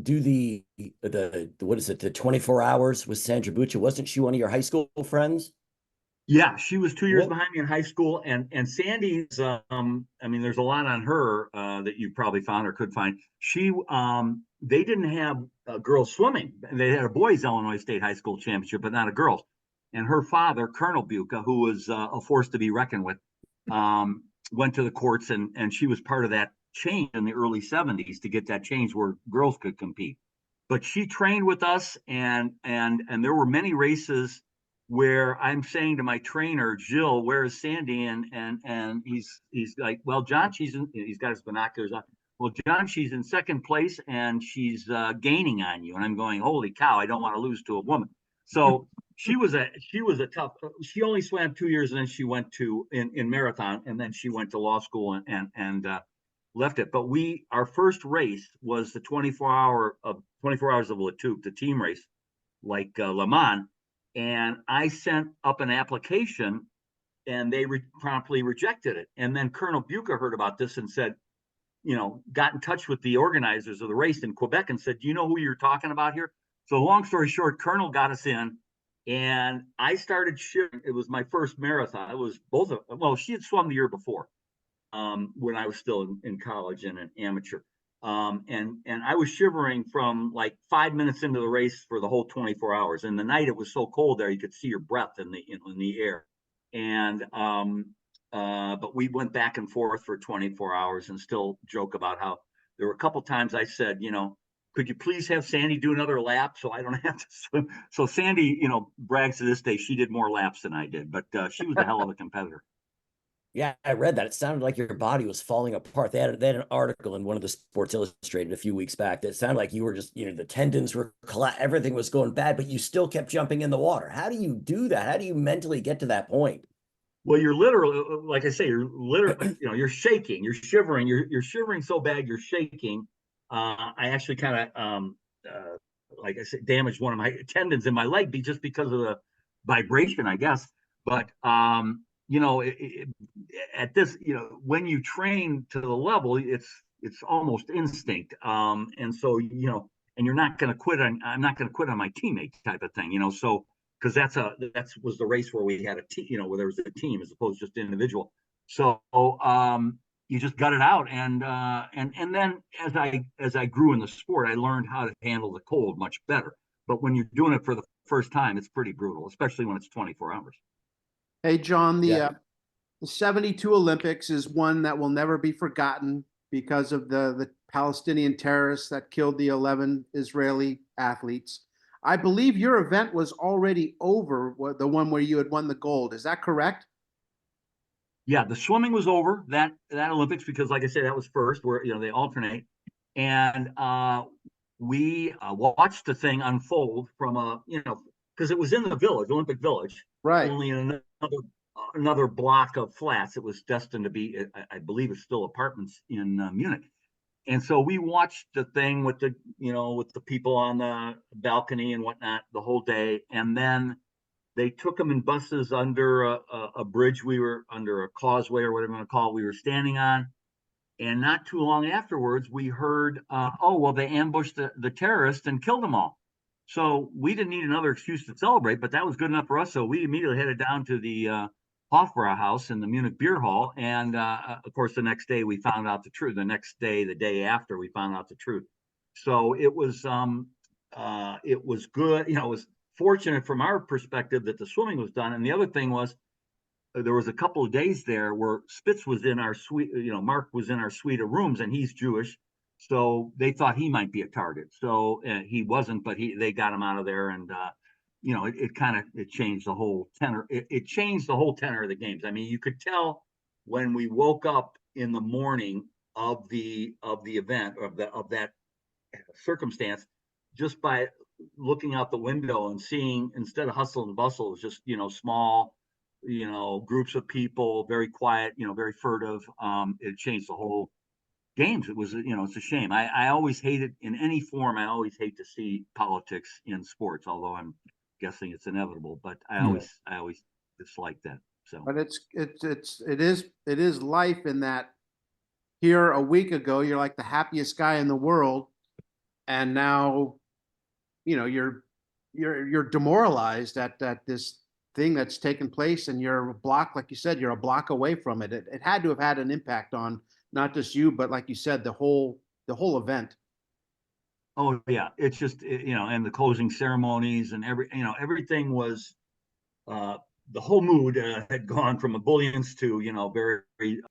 do the what is it, the 24 hours with Sandra Buccia? Wasn't she one of your high school friends? Yeah, she was 2 years behind me in high school, and Sandy's. There's a lot on her that you probably found or could find. She, they didn't have girls swimming. They had a boys Illinois State High School Championship, but not a girls. And her father, Colonel Bucca, who was a force to be reckoned with, went to the courts, and she was part of that change in the early 70s to get that change where girls could compete. But she trained with us, and there were many races where I'm saying to my trainer, Jill, where is Sandy? And he's like, well, John, he's got his binoculars on. Well, John, she's in second place and she's gaining on you. And I'm going, holy cow, I don't want to lose to a woman. So she was a tough, she only swam 2 years, and then she went to in marathon, and then she went to law school and left it. But our first race was the 24 hours of La Toupe, the team race, like Le Mans. And I sent up an application, and they promptly rejected it. And then Colonel Bucca heard about this and said, got in touch with the organizers of the race in Quebec and said, do you know who you're talking about here? So long story short, Colonel got us in, and I started shivering. It was my first marathon. It was she had swum the year before, when I was still in college and an amateur. And I was shivering from like 5 minutes into the race for the whole 24 hours. And the night it was so cold there, you could see your breath in the air. And but we went back and forth for 24 hours and still joke about how there were a couple times I said, could you please have Sandy do another lap so I don't have to swim? So Sandy, brags to this day she did more laps than I did, but she was a hell of a competitor. Yeah, I read that. It sounded like your body was falling apart. They had an article in one of the Sports Illustrated a few weeks back that sounded like you were just, the tendons were everything was going bad, but you still kept jumping in the water. How do you do that? How do you mentally get to that point? Well, you're literally, like I say, you're literally, you're shaking, you're shivering, you're shivering so bad you're shaking. I actually kind of, like I said, damaged one of my tendons in my leg just because of the vibration, I guess. But at this, when you train to the level, it's almost instinct. And so, and you're not going to quit I'm not going to quit on my teammate type of thing, so because that was the race where we had a team, where there was a team as opposed to just individual. So you just gut it out, and then as I grew in the sport, I learned how to handle the cold much better. But when you're doing it for the first time, it's pretty brutal, especially when it's 24 hours. Hey, John, Yeah. The 72 Olympics is one that will never be forgotten because of the Palestinian terrorists that killed the 11 Israeli athletes. I believe your event was already over, the one where you had won the gold. Is that correct? Yeah, the swimming was over that Olympics because, like I said, that was first, where they alternate, and we watched the thing unfold from because it was in the village, Olympic Village, Right. only in another block of flats. It was destined to be, I believe, it's still apartments in Munich. And so we watched the thing with the people on the balcony and whatnot the whole day. And then they took them in buses under a bridge. We were under a causeway or whatever you want to call it. We were standing on. And not too long afterwards, we heard, they ambushed the terrorists and killed them all. So we didn't need another excuse to celebrate, but that was good enough for us. So we immediately headed down to the Hofbrauhaus in the Munich Beer Hall. And of course, the next day we found out the truth. The next day, the day after, we found out the truth. So it was good. It was fortunate from our perspective that the swimming was done. And the other thing was, there was a couple of days there where Spitz was in our suite. Mark was in our suite of rooms, and he's Jewish, so they thought he might be a target. So he wasn't, but they got him out of there, and it changed the whole tenor. It changed the whole tenor of the games. I mean, you could tell when we woke up in the morning of the event, of that circumstance, just by looking out the window and seeing, instead of hustle and bustle, it was just small groups of people, very quiet, very furtive. It changed the whole games. It was, it's a shame. I always hate it in any form. I always hate to see politics in sports, although I'm guessing it's inevitable, but I always dislike that. So, but it is life in that. Here a week ago, you're like the happiest guy in the world, and now, you're demoralized at this thing that's taken place, and you're a block, like you said, you're a block away from it. It had to have had an impact on not just you, but like you said, the whole event. Oh yeah, it's just and the closing ceremonies and everything was the whole mood had gone from ebullience to very, very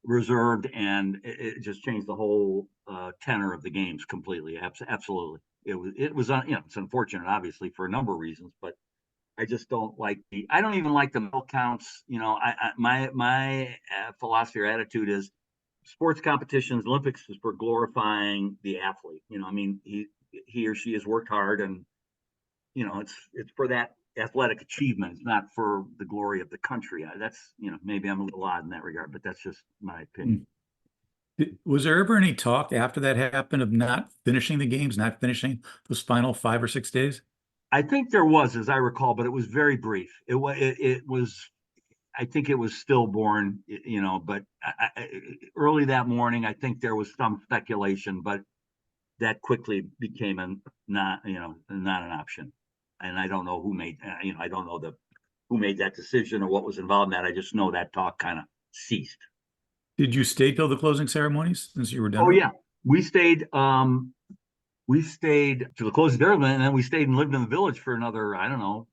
reserved, and it just changed the whole tenor of the games completely. Absolutely, it was it's unfortunate, obviously, for a number of reasons, but I just don't like I don't even like the medal counts. My philosophy or attitude is sports competitions, Olympics is for glorifying the athlete. I mean, he or she has worked hard, and it's for that athletic achievement. It's not for the glory of the country. That's maybe I'm a little odd in that regard, but that's just my opinion. Was there ever any talk after that happened of not finishing the games, not finishing those final 5 or 6 days? I think there was, as I recall, but it was very brief. It was, I think it was stillborn, but early that morning, I think there was some speculation, but that quickly became not an option. And I don't know who made, I don't know who made that decision or what was involved in that. I just know that talk kind of ceased. Did you stay till the closing ceremonies since you were done? Oh yeah, we stayed. We stayed to the closing ceremony, and then we stayed and lived in the village for another, I don't know,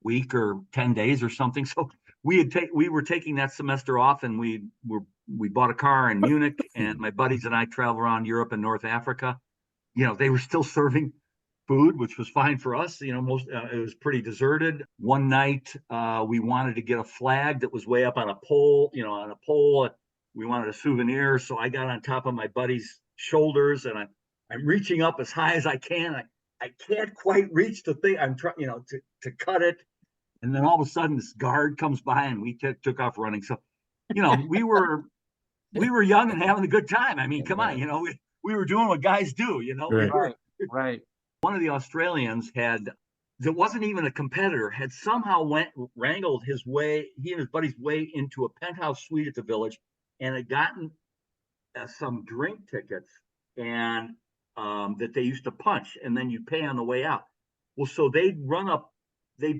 week or 10 days or something. So we were taking that semester off, and we bought a car in Munich, and my buddies and I traveled around Europe and North Africa. They were still serving food, which was fine for us. You know, it was pretty deserted. One night, we wanted to get a flag that was way up on a pole. You know, on a pole. We wanted a souvenir, so I got on top of my buddy's shoulders, and I'm reaching up as high as I can. I can't quite reach the thing. I'm trying, to cut it, and then all of a sudden, this guard comes by, and we took off running. So, we were young and having a good time. I mean, come on, we were doing what guys do. Right. One of the Australians that wasn't even a competitor, had somehow wrangled he and his buddy's way into a penthouse suite at the Village, and had gotten some drink tickets and that they used to punch, and then you pay on the way out. Well, so they'd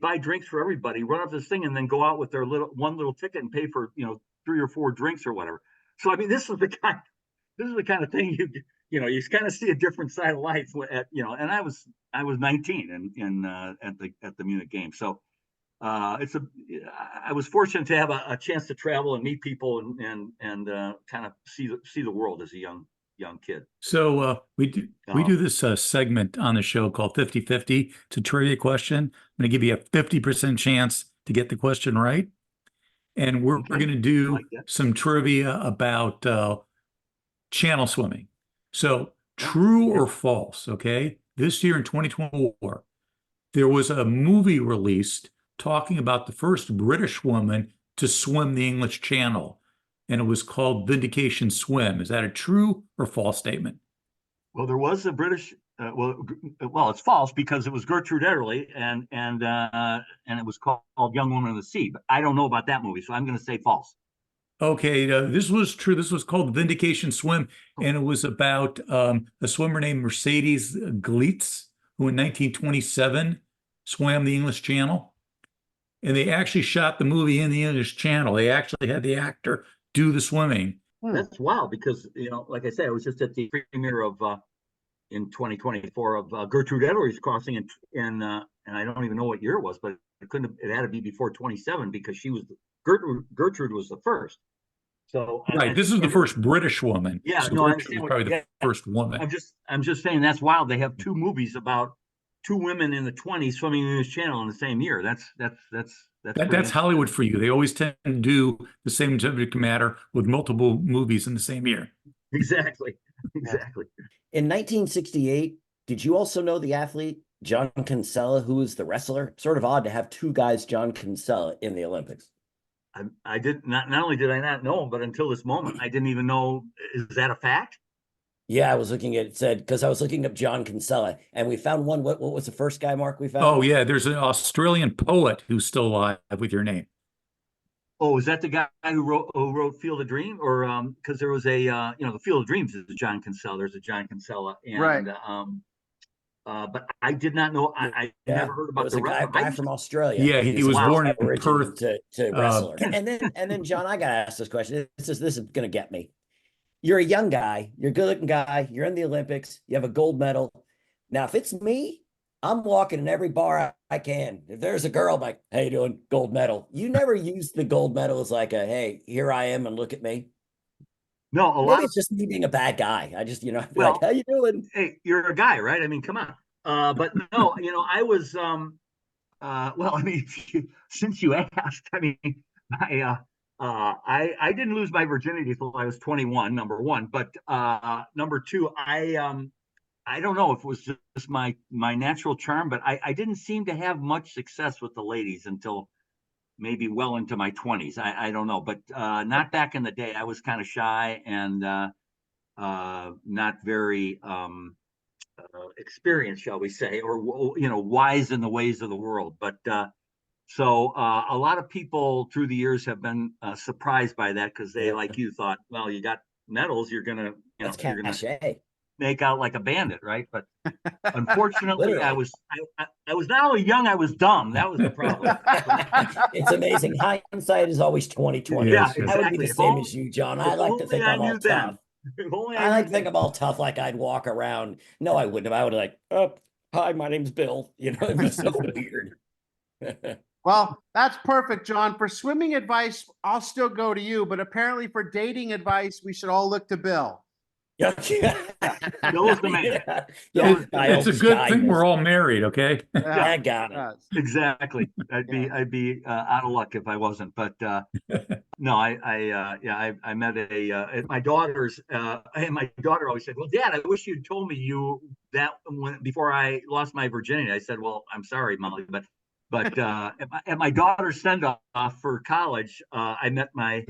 buy drinks for everybody, run up this thing, and then go out with their one little ticket and pay for 3 or 4 drinks or whatever. So I mean, this is the kind of thing you kind of see a different side of life and I was 19 at the Munich game. So I was fortunate to have a chance to travel and meet people and kind of see the world as a young kid. So we do this segment on the show called 50-50. It's a trivia question. I'm going to give you a 50% chance to get the question right. And we're going to do some trivia about channel swimming. So true or false, okay? This year in 2024, there was a movie released talking about the first British woman to swim the English Channel, and it was called Vindication Swim. Is that a true or false statement? Well, there was a British. Well, it's false because it was Gertrude Ederle, and it was called Young Woman of the Sea. But I don't know about that movie, so I'm going to say false. Okay, this was true. This was called Vindication Swim, and it was about a swimmer named Mercedes Glitz, who in 1927 swam the English Channel. And they actually shot the movie in the English Channel. They actually had the actor do the swimming. That's wild because, like I said, I was just at the premiere of in 2024 of Gertrude Ederle's crossing, and I don't even know what year it was, but it had to be before 27 because Gertrude was the first. So right, this is the first British woman. Yeah, so no, Gertrude was probably the first woman. I'm just saying that's wild. They have 2 movies about 2 women in the 20s swimming in this channel in the same year. That's Hollywood for you. They always tend to do the same subject matter with multiple movies in the same year. Exactly. In 1968, did you also know the athlete John Kinsella, who was the wrestler? Sort of odd to have 2 guys, John Kinsella, in the Olympics. I did not only did I not know him, but until this moment, I didn't even know. Is that a fact? Yeah, I was looking at it, said, because I was looking up John Kinsella, and we found one. What was the first guy, Mark, we found? Oh, yeah, there's an Australian poet who's still alive with your name. Oh, is that the guy who wrote Field of Dreams? Or because there was a the Field of Dreams is John Kinsella. There's a John Kinsella, and right. But I did not know. I never heard about the guy from Australia. Yeah, he was born in Perth to wrestler. And then John, I gotta ask this question. This is gonna get me. You're a young guy, you're a good-looking guy, you're in the Olympics, you have a gold medal. Now, if it's me, I'm walking in every bar I can. If there's a girl, I'm like, how you doing? Gold medal. You never use the gold medal as like hey, here I am and look at me. No, maybe it's just me being a bad guy. I just, like, how you doing? Hey, you're a guy, right? I mean, come on. But no, I was, well, I mean, since you asked, I mean, I didn't lose my virginity until I was 21, number one. But number two, I don't know if it was just my natural charm, but I didn't seem to have much success with the ladies until maybe well into my 20s. I don't know, but not back in the day. I was kind of shy and not very experienced, shall we say, or wise in the ways of the world. But so a lot of people through the years have been surprised by that because they, like you, thought, well, you got medals, you're gonna, you're gonna make out like a bandit, right? But unfortunately, I was not only young, I was dumb. That was the problem. It's amazing. Hindsight is always 20/20. Yeah, I would be the same as you, John. I like to think I'm all tough. I like to think I'm all tough, like I'd walk around. No, I wouldn't have. I would have like, oh, hi, my name's Bill. It'd be so weird. Well, that's perfect, John. For swimming advice, I'll still go to you, but apparently for dating advice, we should all look to Bill. Yeah. Bill was the man. Yeah. It's a good thing we're all married, okay? I got it. Exactly. I'd be out of luck if I wasn't. But no, I met my daughter's and my daughter always said, "Well, Dad, I wish you'd told me before I lost my virginity." I said, "Well, I'm sorry, Molly, but at my daughter's send off for college, I met my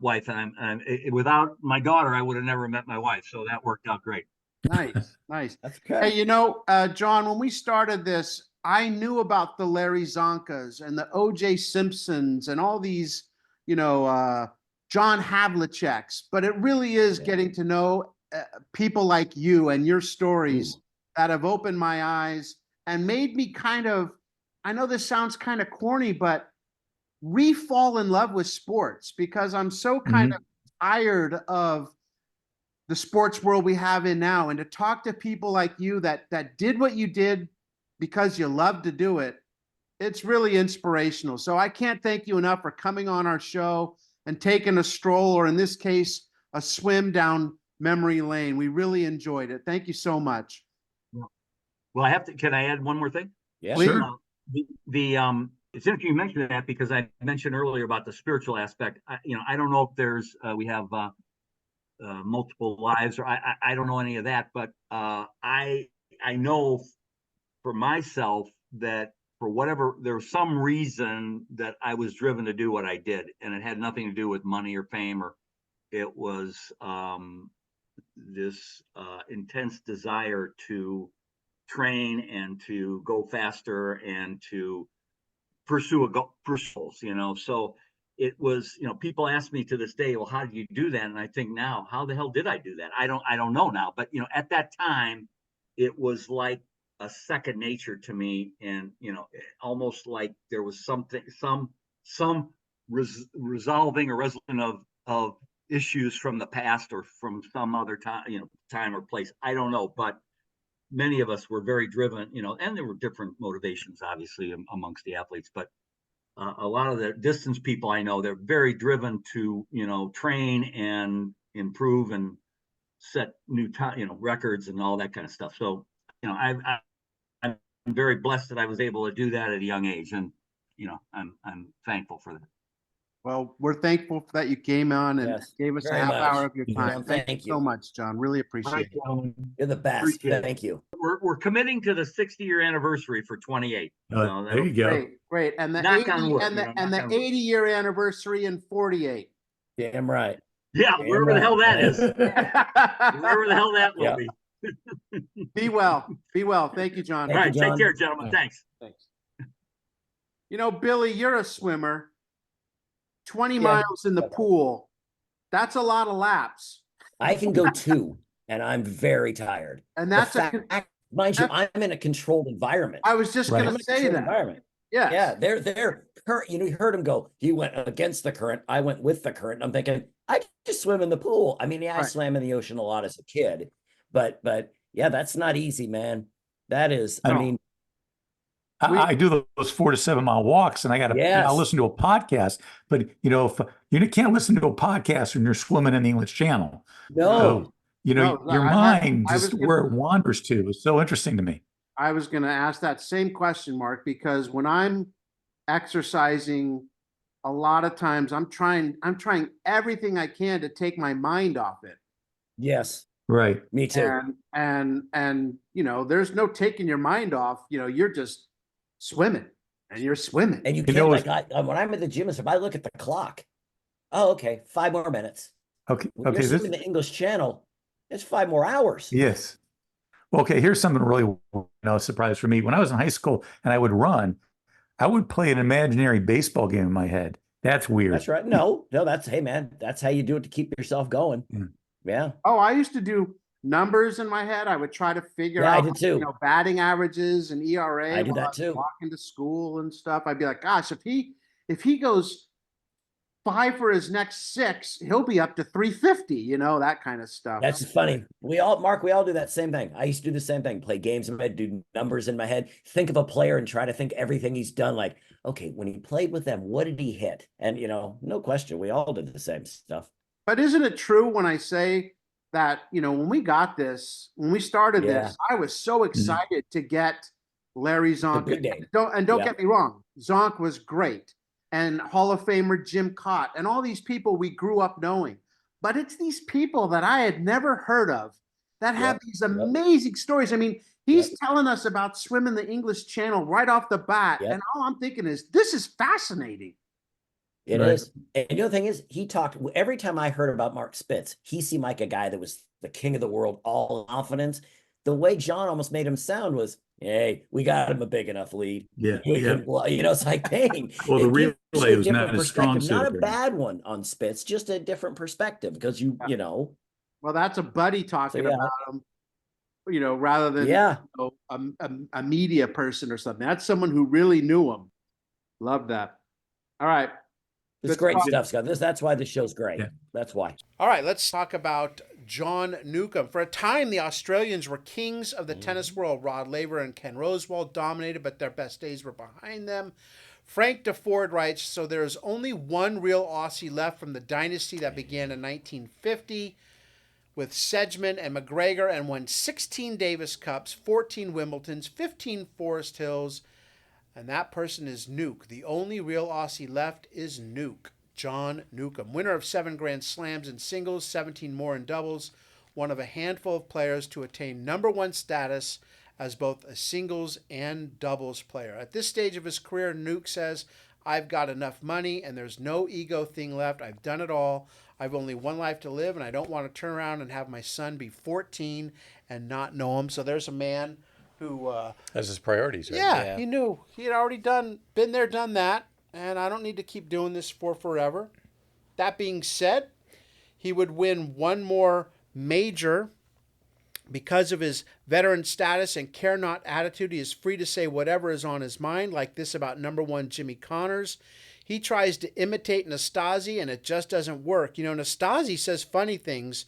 wife, and without my daughter, I would have never met my wife. So that worked out great." Nice, nice. That's okay. Hey, John, when we started this, I knew about the Larry Zonkas and the O.J. Simpsons and all these, John Havlicek's, but it really is getting to know people like you and your stories that have opened my eyes and made me I know this sounds kind of corny, but re-fall in love with sports, because I'm so kind of tired of the sports world we have in now, and to talk to people like you that did what you did because you love to do it, it's really inspirational. So I can't thank you enough for coming on our show and taking a stroll, or in this case, a swim down memory lane. We really enjoyed it. Thank you so much. Well, can I add one more thing? Yeah, sure. It's interesting you mentioned that, because I mentioned earlier about the spiritual aspect. I don't know if we have multiple lives, or I don't know any of that, but I know for myself that for whatever, there was some reason that I was driven to do what I did, and it had nothing to do with money or fame, or it was this intense desire to train and to go faster and to pursue goals, so it was, people ask me to this day, well, how did you do that? And I think now, how the hell did I do that? I don't know now, but at that time it was like a second nature to me, and almost like there was something, some resolving or resolution of issues from the past or from some other time or place. I don't know, but many of us were very driven, and there were different motivations, obviously, amongst the athletes, but a lot of the distance people I know, they're very driven to, train and improve and set new time, records and all that kind of stuff. So, I'm very blessed that I was able to do that at a young age, and I'm thankful for that. Well, we're thankful that you came on and gave us a half hour of your time. Thank you so much, John. Really appreciate it. You're the best. Thank you. We're committing to the 60-year anniversary for 28. So there you go. Great. And the Knock 80, on wood, and the 80-year anniversary in 48. Damn right. Yeah, wherever the hell that is. Wherever the hell that will be. Be well. Be well. Thank you, John. All right, take care, gentlemen. Thanks. Billy, you're a swimmer. 20 miles in the pool. That's a lot of laps. I can go 2, and I'm very tired. And that's mind you, I'm in a controlled environment. I was just going to say that. Environment. Yes. Yeah, they're you heard him go. He went against the current. I went with the current. I'm thinking I just swim in the pool. I mean, I swam in the ocean a lot as a kid, but yeah, that's not easy, man. That is. I do those 4 to 7 mile walks, and I'll listen to a podcast. But if you can't listen to a podcast when you're swimming in the English Channel, no, your mind where it wanders to is so interesting to me. I was going to ask that same question, Mark, because when I'm exercising, a lot of times I'm trying everything I can to take my mind off it. Yes. Right. Me too. And there's no taking your mind off. You're just swimming, and you're swimming, and you can't when I'm at the gym and stuff, I look at the clock. Oh, okay, 5 more minutes. Okay. When you're swimming the English Channel, it's 5 more hours. Yes. Well, okay. Here's something really a surprise for me. When I was in high school and I would run, I would play an imaginary baseball game in my head. That's weird. That's right. No, hey man, that's how you do it to keep yourself going. Yeah. Oh, I used to do numbers in my head. I would try to figure out, I did too. Batting averages and ERA. I did that too. Walking to school and stuff. I'd be like, gosh, if he goes 5 for his next 6, he'll be up to 350. That kind of stuff. That's funny. We all do that same thing. I used to do the same thing. Play games in my head, do numbers in my head. Think of a player and try to think everything he's done. Like, okay, when he played with them, what did he hit? And no question, we all did the same stuff. But isn't it true when I say that, when we started Yeah. this, I was so excited to get Larry Zonk. big name. Don't Yeah. get me wrong. Zonk was great. And Hall of Famer Jim Cott and all these people we grew up knowing. But it's these people that I had never heard of that have these amazing stories. I mean, he's telling us about swimming the English Channel right off the bat. And all I'm thinking is, this is fascinating. It is. And the other thing is, he talked, every time I heard about Mark Spitz, he seemed like a guy that was the king of the world, all confidence. The way John almost made him sound was, hey, we got him a big enough lead. Yeah. It's like, dang. Well, the It gives relay you a was different not as strong. perspective. Not a bad one on Spitz, just a different perspective because Well, that's a buddy talking about him, rather than a media person or something. That's someone who really knew him. Love that. All right. It's great stuff, Scott. That's why this show's great. Yeah. That's why. All right, let's talk about John Newcombe. For a time, the Australians were kings of the tennis world. Rod Laver and Ken Rosewall dominated, but their best days were behind them. Frank DeFord writes, so there is only one real Aussie left from the dynasty that began in 1950 with Sedgman and McGregor and won 16 Davis Cups, 14 Wimbledons, 15 Forest Hills, and that person is Nuke. The only real Aussie left is Nuke. John Newcombe, winner of 7 Grand Slams in singles, 17 more in doubles, one of a handful of players to attain #1 status as both a singles and doubles player. At this stage of his career, Nuke says, I've got enough money and there's no ego thing left. I've done it all. I've only one life to live and I don't want to turn around and have my son be 14 and not know him. So there's a man who has his priorities, right? Yeah, he knew. He had already been there, done that, and I don't need to keep doing this for forever. That being said, he would win one more major because of his veteran status and care not attitude. He is free to say whatever is on his mind, like this about #1 Jimmy Connors. He tries to imitate Nastase, and it just doesn't work. Nastase says funny things,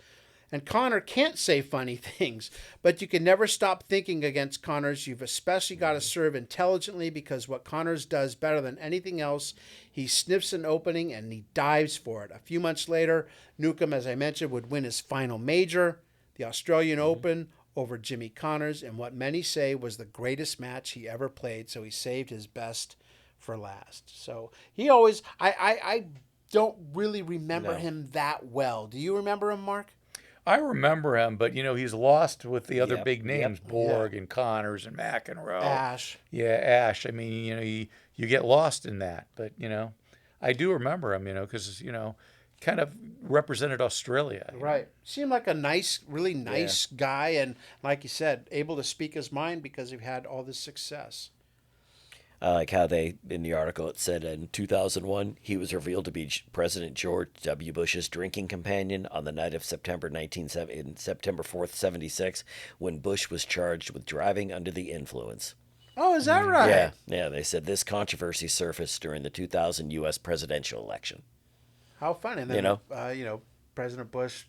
and Connor can't say funny things, but you can never stop thinking against Connors. You've especially got to serve intelligently because what Connors does better than anything else, he sniffs an opening and he dives for it. A few months later, Newcombe, as I mentioned, would win his final major, the Australian Open, over Jimmy Connors, in what many say was the greatest match he ever played, so he saved his best for last. So he always, I don't really remember him that well. Do you remember him, Mark? I remember him, but he's lost with the other big names, Borg and Connors and McEnroe. Ash. Yeah, Ash. I mean, you get lost in that, but I do remember him, because kind of represented Australia. Right. Seemed like a nice, really nice guy, and like you said, able to speak his mind because he had all this success. I like how in the article, it said in 2001, he was revealed to be President George W. Bush's drinking companion on the night of September 4th, 76, when Bush was charged with driving under the influence. Oh, is that right? Yeah. They said this controversy surfaced during the 2000 U.S. presidential election. How funny. And then, President Bush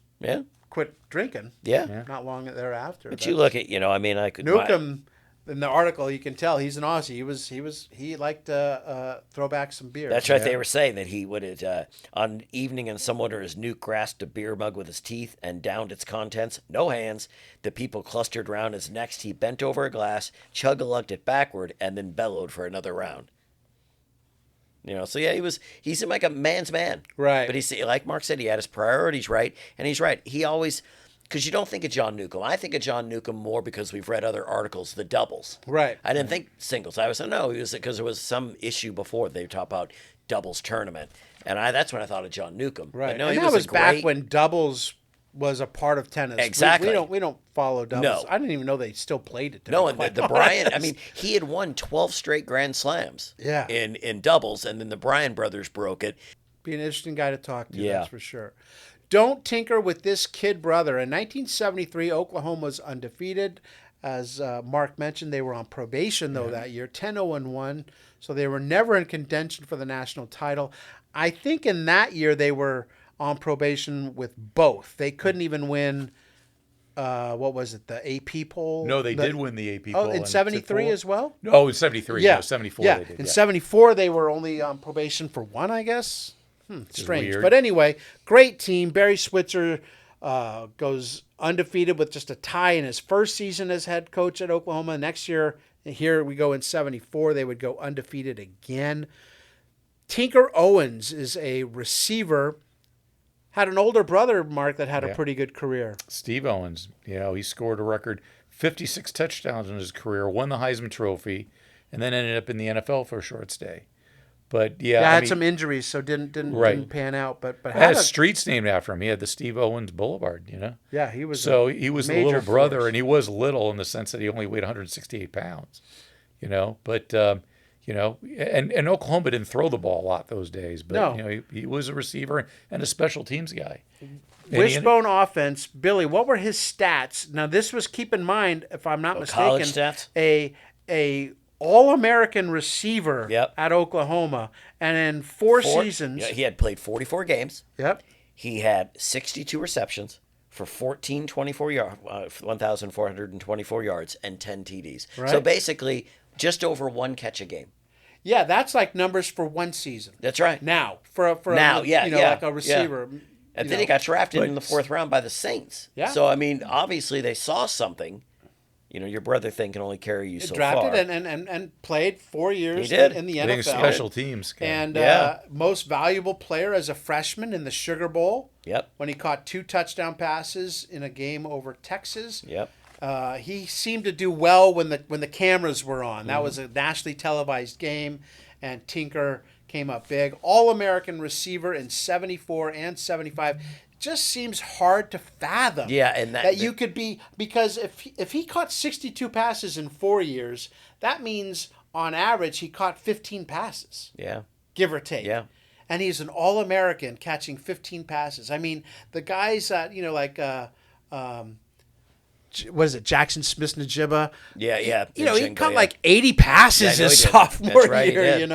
quit drinking. Yeah. Not long thereafter. But you look at, I could... Newcombe... In the article, you can tell he's an Aussie. He liked to throw back some beer. That's right. They were saying that he would, on evening and someone or his Nuke grasped a beer mug with his teeth and downed its contents. No hands. The people clustered around his next. He bent over a glass, chug-a-lugged it backward, and then bellowed for another round. So he seemed like a man's man. Right. But like Mark said, he had his priorities right, and he's right. He always... Because you don't think of John Newcombe. I think of John Newcombe more because we've read other articles, the doubles. Right. I didn't think singles. I was no, it was because there was some issue before they talked about doubles tournament, and that's when I thought of John Newcombe. Right. No, and that was back when doubles was a part of tennis. Exactly. We don't follow doubles. No. I didn't even know they still played it. No, and the Bryan. I mean, he had won 12 straight Grand Slams. Yeah. In doubles, and then the Bryan brothers broke it. Be an interesting guy to talk to. Yeah. That's for sure. Don't tinker with this kid brother. In 1973, Oklahoma was undefeated. As Mark mentioned, they were on probation, though, that year, 10-0-1. So they were never in contention for the national title. I think in that year they were on probation with both. They couldn't even win, what was it, the AP poll? No, they did win the AP poll. Oh, in 73 as well? No, in 73. Yeah. No, 74 yeah. they did. In 74, they were only on probation for one, I guess. Strange. But anyway, great team. Barry Switzer goes undefeated with just a tie in his first season as head coach at Oklahoma. Next year, here we go in 74, they would go undefeated again. Tinker Owens is a receiver. Had an older brother, Mark, that had a pretty good career. Steve Owens, he scored a record 56 touchdowns in his career, won the Heisman Trophy, and then ended up in the NFL for a short stay. But had some injuries, so didn't pan out. But had streets named after him. He had the Steve Owens Boulevard. Yeah, he was. So he was the little brother, force. and he was little in the sense that he only weighed 168 pounds. But and Oklahoma didn't throw the ball a lot those days. But he was a receiver and a special teams guy. Wishbone offense, Billy. What were his stats? Now this was, keep in mind, if I'm not mistaken, college stats? a All-American receiver at Oklahoma, and in four seasons. He had played 44 games. Yep. He had 62 receptions for 1,424 yards and 10 TDs. Right. So basically, just over one catch a game. Yeah, that's like numbers for one season. That's right. Now, like a receiver. Yeah. And then he got drafted in the 4th round by the Saints. Yeah. So, I mean, obviously they saw something. Your brother thing can only carry you so far. Drafted and played 4 years He did. in the I think NFL. special teams. And most valuable player as a freshman in the Sugar Bowl. Yep. When he caught 2 touchdown passes in a game over Texas. Yep. He seemed to do well when the cameras were on. That was a nationally televised game, and Tinker came up big. All-American receiver in 74 and 75. Just seems hard to fathom. Yeah, and that you could be, because if he caught 62 passes in 4 years, that means on average he caught 15 passes. Yeah. Give or take. Yeah. And he's an All-American catching 15 passes. I mean, the guys that, what is it, Jackson Smith-Njigba? Yeah. He caught like 80 passes his sophomore year,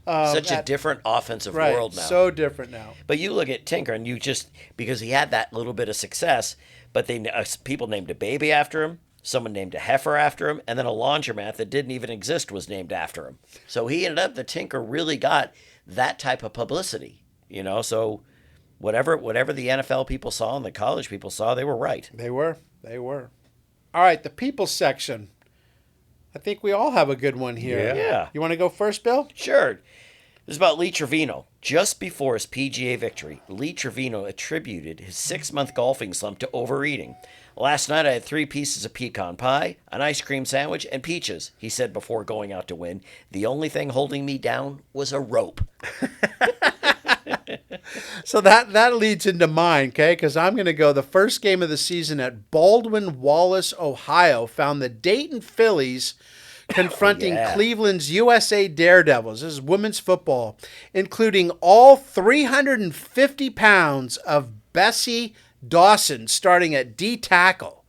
Such a different offensive world now. So different now. But you look at Tinker, and because he had that little bit of success, but people named a baby after him, someone named a heifer after him, and then a laundromat that didn't even exist was named after him. So he ended up, the Tinker really got that type of publicity, so whatever the NFL people saw and the college people saw, they were right. They were. All right, the people section. I think we all have a good one here. Yeah. You want to go first, Bill? Sure. This is about Lee Trevino. Just before his PGA victory, Lee Trevino attributed his 6-month golfing slump to overeating. Last night I had 3 pieces of pecan pie, an ice cream sandwich, and peaches, he said before going out to win. The only thing holding me down was a rope. So that leads into mine, okay? Because I'm going to go, the first game of the season at Baldwin Wallace, Ohio, found the Dayton Phillies confronting Cleveland's USA Daredevils. This is women's football, including all 350 pounds of Bessie Dawson starting at D tackle.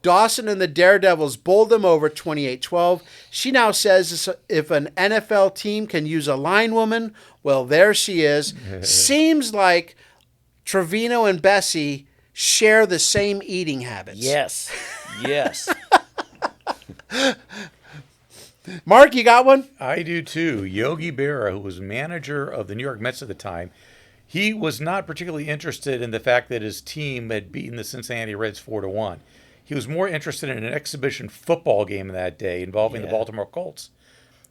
Dawson and the Daredevils bowled them over 28-12. She now says if an NFL team can use a linewoman, well, there she is. Seems like Trevino and Bessie share the same eating habits. Yes. Mark, you got one? I do too. Yogi Berra, who was manager of the New York Mets at the time, he was not particularly interested in the fact that his team had beaten the Cincinnati Reds 4-1. He was more interested in an exhibition football game that day involving the Baltimore Colts.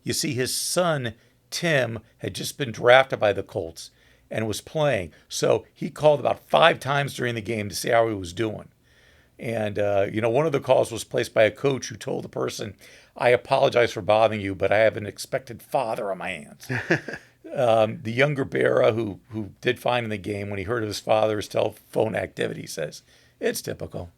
You see, his son, Tim, had just been drafted by the Colts and was playing. So he called about 5 times during the game to see how he was doing. And, one of the calls was placed by a coach who told the person, "I apologize for bothering you, but I have an expected father on my hands." The younger Berra, who did fine in the game, when he heard of his father's telephone activity, says, "It's typical."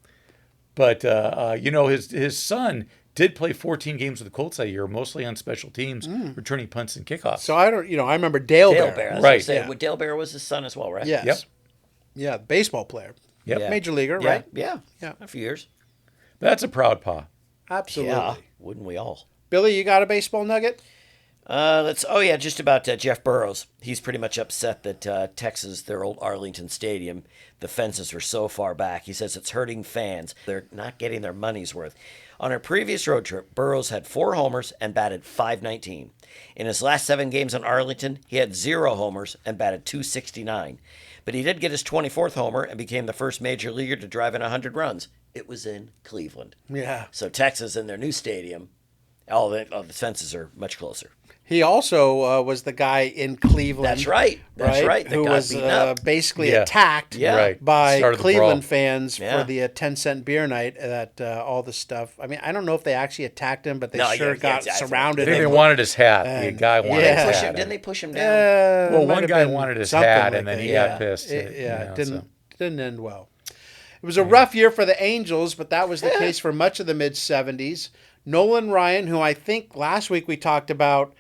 But, his son did play 14 games with the Colts that year, mostly on special teams, returning punts and kickoffs. So I remember Dale Berra. Right. Dale Berra was his son as well, right? Yes. Yep. Yeah, baseball player. Yep. Yeah. Major leaguer, right? Yeah. A few years. That's a proud pa. Absolutely. Yeah, wouldn't we all? Billy, you got a baseball nugget? Just about Jeff Burrows. He's pretty much upset that Texas, their old Arlington Stadium, the fences are so far back. He says it's hurting fans. They're not getting their money's worth. On a previous road trip, Burrows had 4 homers and batted .519. In his last 7 games on Arlington, he had 0 homers and batted .269. But he did get his 24th homer and became the first major leaguer to drive in 100 runs. It was in Cleveland. Yeah. So Texas, in their new stadium, all the fences are much closer. He also was the guy in Cleveland. That's right. That's right. Who was basically attacked Yeah. by Started the Cleveland brawl. fans Yeah. for the 10-cent beer night. That all the stuff. I mean, I don't know if they actually attacked him, but they got surrounded I think him. they wanted his hat. The guy wanted his Push hat. him, didn't they push him down? Well, Might one have guy been wanted his something hat, like and then that. he got pissed. It you know, didn't end well. It was a rough year for the Angels, but that was the case for much of the mid-'70s. Nolan Ryan, who I think last week we talked about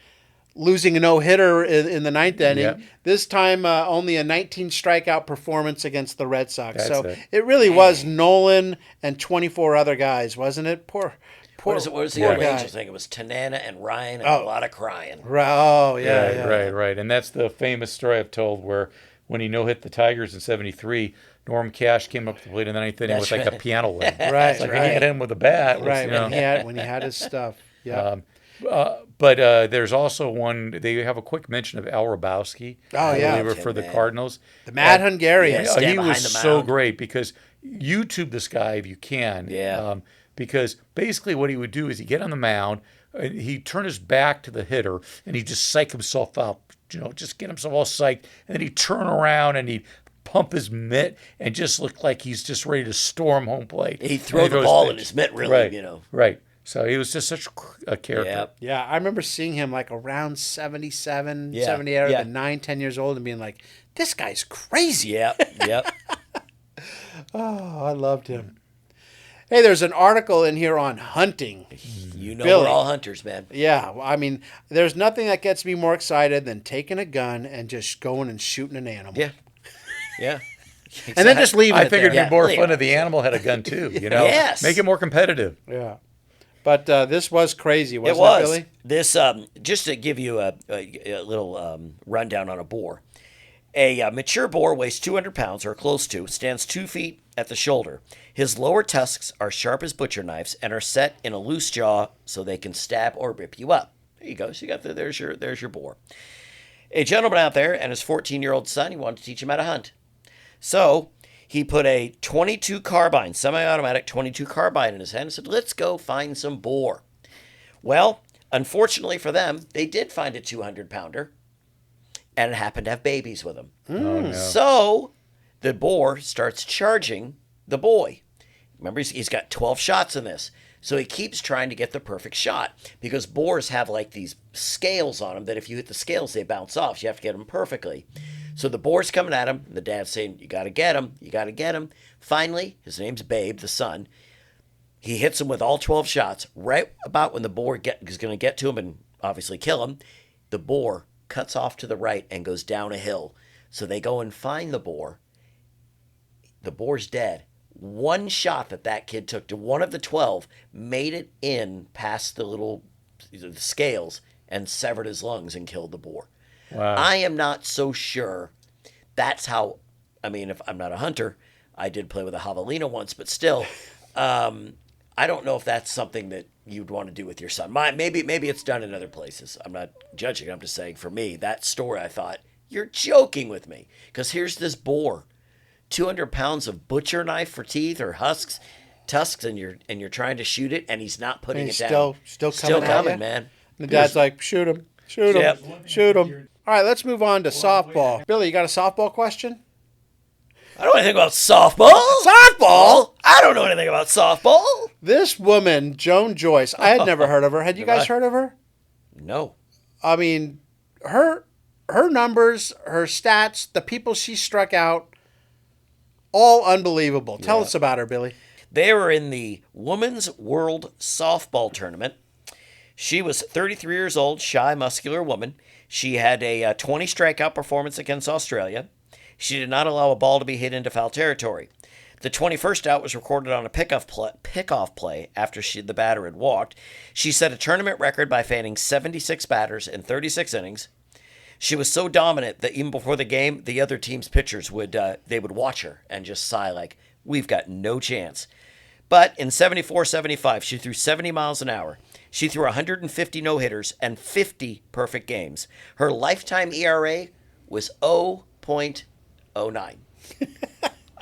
losing a no-hitter in the 9th inning. Yep. This time, only a 19 strikeout performance against the Red Sox. That's it really was Nolan and 24 other guys, wasn't it? Poor. What was the poor old guy. Angels thing? It was Tanana and Ryan and a lot of crying. Right. And that's the famous story I've told where when he no-hit the Tigers in '73, Norm Cash came up to the plate in the 9th inning with like a piano leg. Right, Like right. he hit him with a bat. Right, You know. when he had his stuff. Yeah. But there's also one. They have a quick mention of Al Rabowski. Reliever for the Cardinals. The Mad Hungarian. Yeah, He behind was the so mound. great because YouTube this guy if you can. Yeah. Because basically what he would do is he'd get on the mound, he'd turn his back to the hitter, and he'd just psych himself out. Just get himself all psyched, and then he'd turn around and he'd pump his mitt and just look like he's just ready to storm home plate. He'd throw the ball in his mitt, really, right, Right. So he was just such a character. Yep. Yeah, I remember seeing him like around 77, Yeah, 78, yeah. 9, 10 years old and being like, this guy's crazy. Yep. Oh, I loved him. Hey, there's an article in here on hunting. You know Billy. we're all hunters, man. Yeah, well, I mean, there's nothing that gets me more excited than taking a gun and just going and shooting an animal. Yeah. And then just leaving I it figured there. it'd be more Yeah. fun if the animal had a gun too. Yes. Make it more competitive. Yeah. But this was crazy, wasn't It was. Billy? This, just to give you a little rundown on a boar. A mature boar weighs 200 pounds, or close to, stands 2 feet at the shoulder. His lower tusks are sharp as butcher knives and are set in a loose jaw so they can stab or rip you up. There you go. So you got there's your boar. A gentleman out there and his 14-year-old son, he wanted to teach him how to hunt. So he put a .22 carbine, semi-automatic .22 carbine in his hand and said, let's go find some boar. Well, unfortunately for them, they did find a 200-pounder, and it happened to have babies with him. Oh, no. So the boar starts charging the boy. Remember, he's got 12 shots in this. So he keeps trying to get the perfect shot because boars have like these scales on them that if you hit the scales, they bounce off. So you have to get them perfectly. So the boar's coming at him. And the dad's saying, you got to get him. You got to get him. Finally, his name's Babe, the son. He hits him with all 12 shots. Right about when the boar is going to get to him and obviously kill him, the boar cuts off to the right and goes down a hill. So they go and find the boar. The boar's dead. One shot that kid took to one of the 12 made it in past the little scales and severed his lungs and killed the boar. Wow. I am not so sure that's how, I mean, if I'm not a hunter, I did play with a javelina once, but still, I don't know if that's something that you'd want to do with your son. Maybe it's done in other places. I'm not judging. I'm just saying for me, that story, I thought, you're joking with me. Because here's this boar, 200 pounds of butcher knife for teeth or tusks, and you're trying to shoot it, and he's not putting it down. Still coming, man. And the dad's like, shoot him. Yep. Shoot him. All right, let's move on to softball. Billy, you got a softball question? I don't know anything about softball. Softball? I don't know anything about softball. This woman, Joan Joyce, I had never heard of her. Had you guys heard of her? No. I mean, her numbers, her stats, the people she struck out, all unbelievable. Tell us about her, Billy. They were in the Women's World Softball Tournament. She was 33 years old, shy, muscular woman. She had a 20 strikeout performance against Australia. She did not allow a ball to be hit into foul territory. The 21st out was recorded on a pickoff play after the batter had walked. She set a tournament record by fanning 76 batters in 36 innings. She was so dominant that even before the game, the other team's pitchers would watch her and just sigh like, we've got no chance. But in 74-75, she threw 70 miles an hour. She threw 150 no-hitters and 50 perfect games. Her lifetime ERA was 0.09.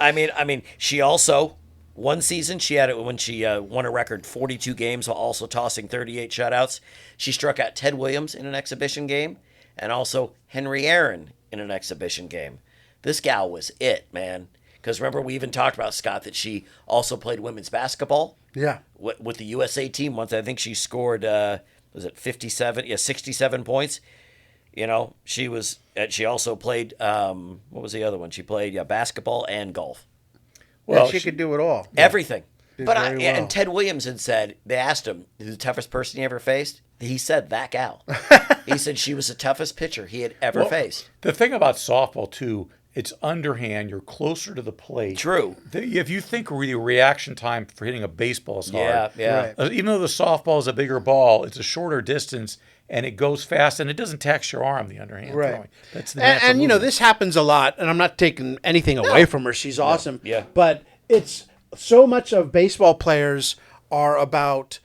I mean, she also, one season, she had it when she won a record 42 games while also tossing 38 shutouts. She struck out Ted Williams in an exhibition game and also Henry Aaron in an exhibition game. This gal was it, man. Because remember, we even talked about, Scott, that she also played women's basketball. Yeah. With the USA team once. I think she scored, was it 57? Yeah, 67 points. You know, she also played, what was the other one? She played basketball and golf. Well, she could do it all. Everything. Did But very well. and Ted Williams had said, they asked him, who's the toughest person he ever faced? He said, that gal. He said she was the toughest pitcher he had ever faced. The thing about softball, too, it's underhand. You're closer to the plate. True. If you think the reaction time for hitting a baseball is hard. Yeah. Right. Even though the softball is a bigger ball, it's a shorter distance, and it goes fast, and it doesn't tax your arm, the underhand Right. throwing. That's the And you know, movement. this happens a lot, and I'm not taking anything away from her. She's awesome. Yeah. But it's so much of baseball players are about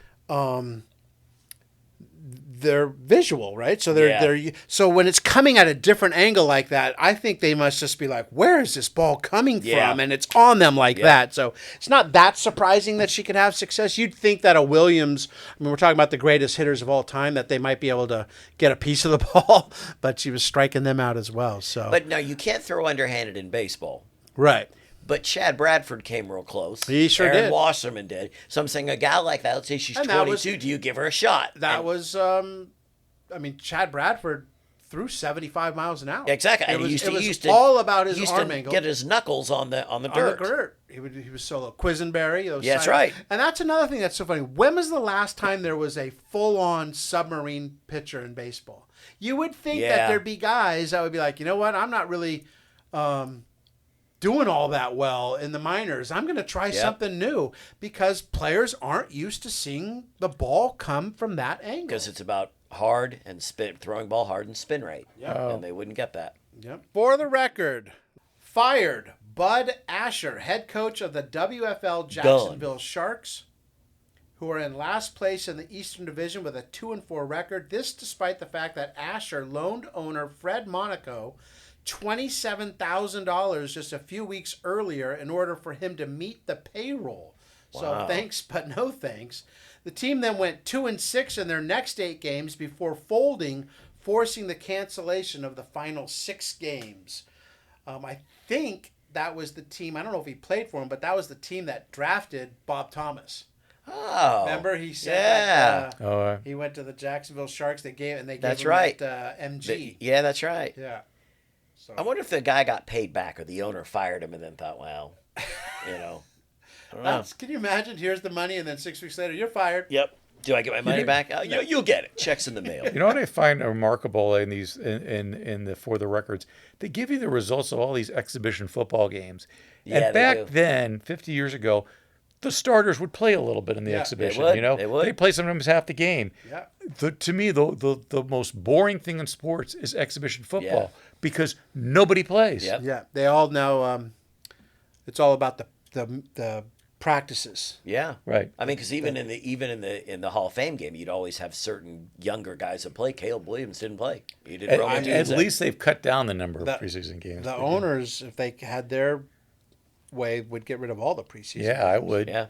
their visual, right? So they're so when it's coming at a different angle like that, I think they must just be like, where is this ball coming from? And it's on them like that. So it's not that surprising that she could have success. You'd think that a Williams, I mean, we're talking about the greatest hitters of all time, that they might be able to get a piece of the ball, but she was striking them out as well. So, But no, you can't throw underhanded in baseball. right. But Chad Bradford came real close. He sure Aaron did. Wasserman did. So I'm saying a gal like that, let's say she's And that 22, was- do you give her a shot? That And- was, I mean, Chad Bradford threw 75 miles an hour. Exactly. It And was, he used to, it was he used to all about his he used arm to angle. get his knuckles on the on dirt. the dirt. He was solo. Quisenberry. Those Yeah, that's side- right. And that's another thing that's so funny. When was the last time there was a full-on submarine pitcher in baseball? You would think that Yeah. there'd be guys that would be like, you know what? I'm not really doing all that well in the minors. I'm going to try something new, because players aren't used to seeing the ball come from that angle. Because it's about hard and spin, throwing ball hard and spin rate. Yeah. And they wouldn't get that. Yep. For the record, fired Bud Asher, head coach of the WFL Jacksonville Sharks, who are in last place in the Eastern Division with a 2-4 record. This despite the fact that Asher loaned owner Fred Monaco $27,000 just a few weeks earlier in order for him to meet the payroll. So Wow. thanks, but no thanks. The team then went 2-6 in their next 8 games before folding, forcing the cancellation of the final 6 games. I think that was the team, I don't know if he played for him, but that was the team that drafted Bob Thomas. Oh. Remember, he said Yeah. he went to the Jacksonville Sharks. They gave him That's him right. that, MG. Yeah, that's right. Yeah. So I wonder if the guy got paid back or the owner fired him and then thought, well, you know. I don't know. can you imagine? Here's the money, and then 6 weeks later, you're fired. Yep. Do I get my money back? You'll get it. Checks in the mail. You know what I find remarkable in these in the for the records? They give you the results of all these exhibition football games. Yeah, And they back do. then, 50 years ago, the starters would play a little bit in the Yeah, they exhibition. would, You know, they would. play sometimes half the game. Yeah. To me, the most boring thing in sports is exhibition football Yeah. because nobody plays. Yep. Yeah. They all know it's all about the practices. Yeah. Right. I mean, because even in the Hall of Fame game, you'd always have certain younger guys that play. Caleb Williams didn't play. He did. At least they've cut down the number of The- preseason games. The owners, if they had their way, would get rid of all the preseason. Yeah, I games. would. Yeah.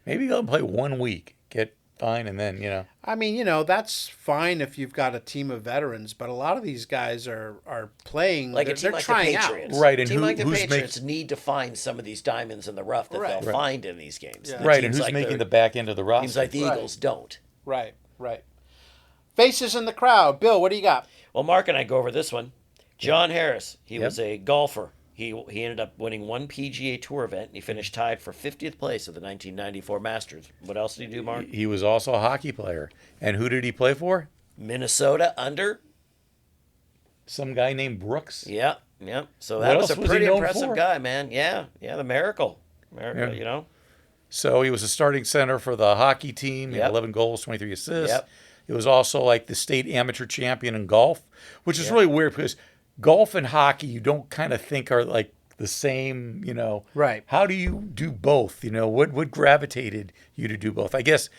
Maybe they'll play 1 week, get fine, and then I mean, that's fine if you've got a team of veterans, but a lot of these guys are playing. Like they're, a team they're like trying the out. Patriots. Right, A and team like the who's Patriots need to find some of these diamonds in the rough that Right. they'll find in these games. Yeah. The right, and teams who's like making the back end of the roster? teams like the Right. Eagles don't. Right. Faces in the crowd. Bill, what do you got? Well, Mark and I go over this one. John Harris. He was a golfer. He ended up winning one PGA Tour event, and he finished tied for 50th place at the 1994 Masters. What else did he do, Mark? He was also a hockey player. And who did he play for? Minnesota under. Some guy named Brooks. Yeah. So What that was else a was he pretty known impressive for? guy, man. Yeah, the Miracle. America, you know. So he was a starting center for the hockey team. He had 11 goals, 23 assists. Yep. It was also like the state amateur champion in golf, which is really weird because golf and hockey you don't kind of think are like the same, you know. Right. How do you do both? You know, what gravitated you to do both? I guess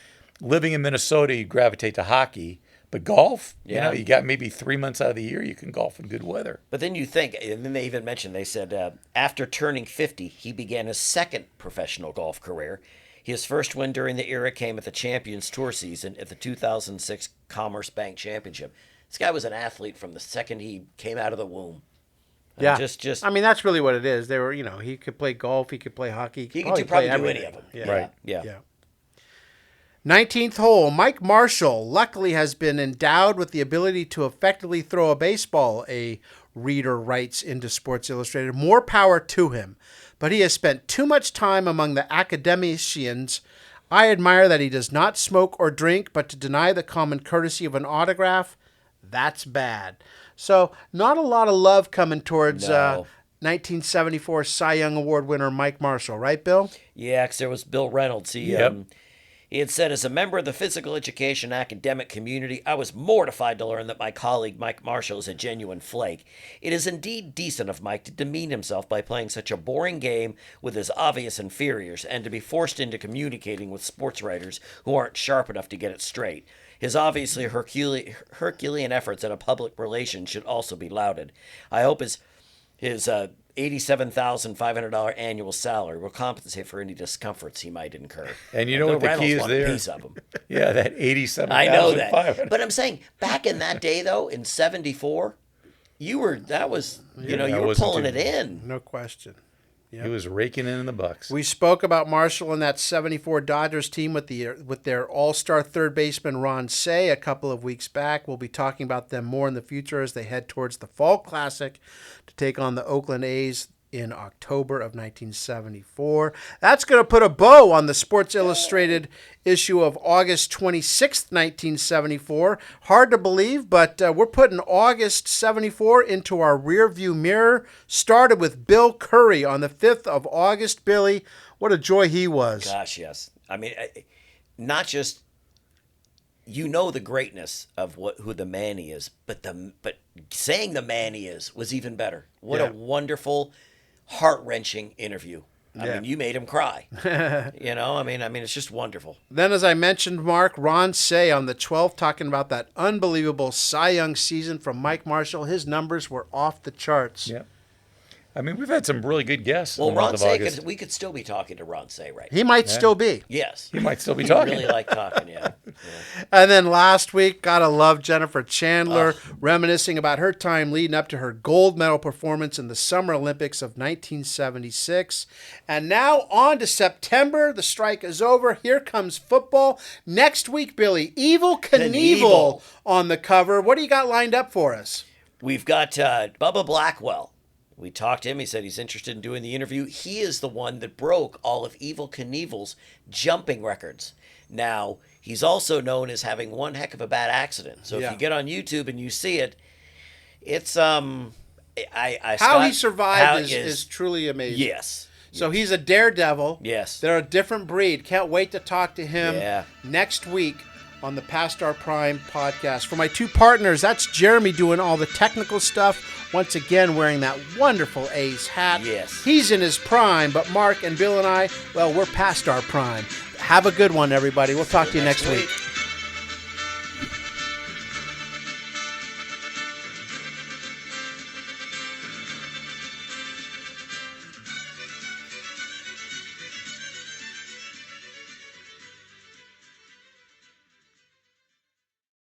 living in Minnesota, you gravitate to hockey. But golf, you know, you got maybe 3 months out of the year you can golf in good weather. But then you think, and then they even mentioned, they said after turning 50, he began his second professional golf career. His first win during the era came at the Champions Tour season at the 2006 Commerce Bank Championship. This guy was an athlete from the second he came out of the womb. Yeah. Just. I mean, that's really what it is. They were, you know, he could play golf, he could play hockey. He could probably do any of them. Yeah. Right. Yeah. 19th hole, Mike Marshall luckily has been endowed with the ability to effectively throw a baseball, a reader writes into Sports Illustrated. More power to him. But he has spent too much time among the academicians. I admire that he does not smoke or drink, but to deny the common courtesy of an autograph, that's bad. So not a lot of love coming towards 1974 Cy Young Award winner Mike Marshall, right, Bill? Yeah, because there was Bill Reynolds. He had said, as a member of the physical education academic community, I was mortified to learn that my colleague Mike Marshall is a genuine flake. It is indeed decent of Mike to demean himself by playing such a boring game with his obvious inferiors and to be forced into communicating with sports writers who aren't sharp enough to get it straight. His obviously Herculean efforts at a public relations should also be lauded. I hope his $87,500 annual salary will compensate for any discomforts he might incur. And you know what the key is there? A piece of him. Yeah, that $87,500. I know that. But I'm saying, back in that day, though, in 74, you were pulling it in. No question. Yep. He was raking in the bucks. We spoke about Marshall and that 74 Dodgers team with their all-star third baseman Ron Cey a couple of weeks back. We'll be talking about them more in the future as they head towards the Fall Classic to take on the Oakland A's in October of 1974. That's going to put a bow on the Sports Illustrated issue of August 26th, 1974. Hard to believe, but we're putting August 74 into our rearview mirror. Started with Bill Curry on the 5th of August. Billy, what a joy he was. Gosh, yes. I mean, not just the greatness of who the man he is, but saying the man he is was even better. What a wonderful, heart-wrenching interview. I mean, you made him cry. I mean, it's just wonderful. Then, as I mentioned, Mark, Ron Cey on the 12th, talking about that unbelievable Cy Young season from Mike Marshall. His numbers were off the charts. Yeah. I mean, we've had some really good guests. Well, Ron Cey, we could still be talking to Ron Cey right now. He might still be. Yes. He might still be talking. Really like talking, yeah. And then last week, gotta love Jennifer Chandler, reminiscing about her time leading up to her gold medal performance in the Summer Olympics of 1976. And now on to September. The strike is over. Here comes football. Next week, Billy, Evel Knievel on the cover. What do you got lined up for us? We've got Bubba Blackwell. We talked to him. He said he's interested in doing the interview. He is the one that broke all of Evel Knievel's jumping records. Now, he's also known as having one heck of a bad accident. So if you get on YouTube and you see it, it's how he survived is truly amazing. Yes. So he's a daredevil. Yes. They're a different breed. Can't wait to talk to him next week on the Past Our Prime podcast. For my two partners, that's Jeremy doing all the technical stuff. Once again, wearing that wonderful A's hat. Yes. He's in his prime, but Mark and Bill and I, well, we're past our prime. Have a good one, everybody. We'll talk to you next week.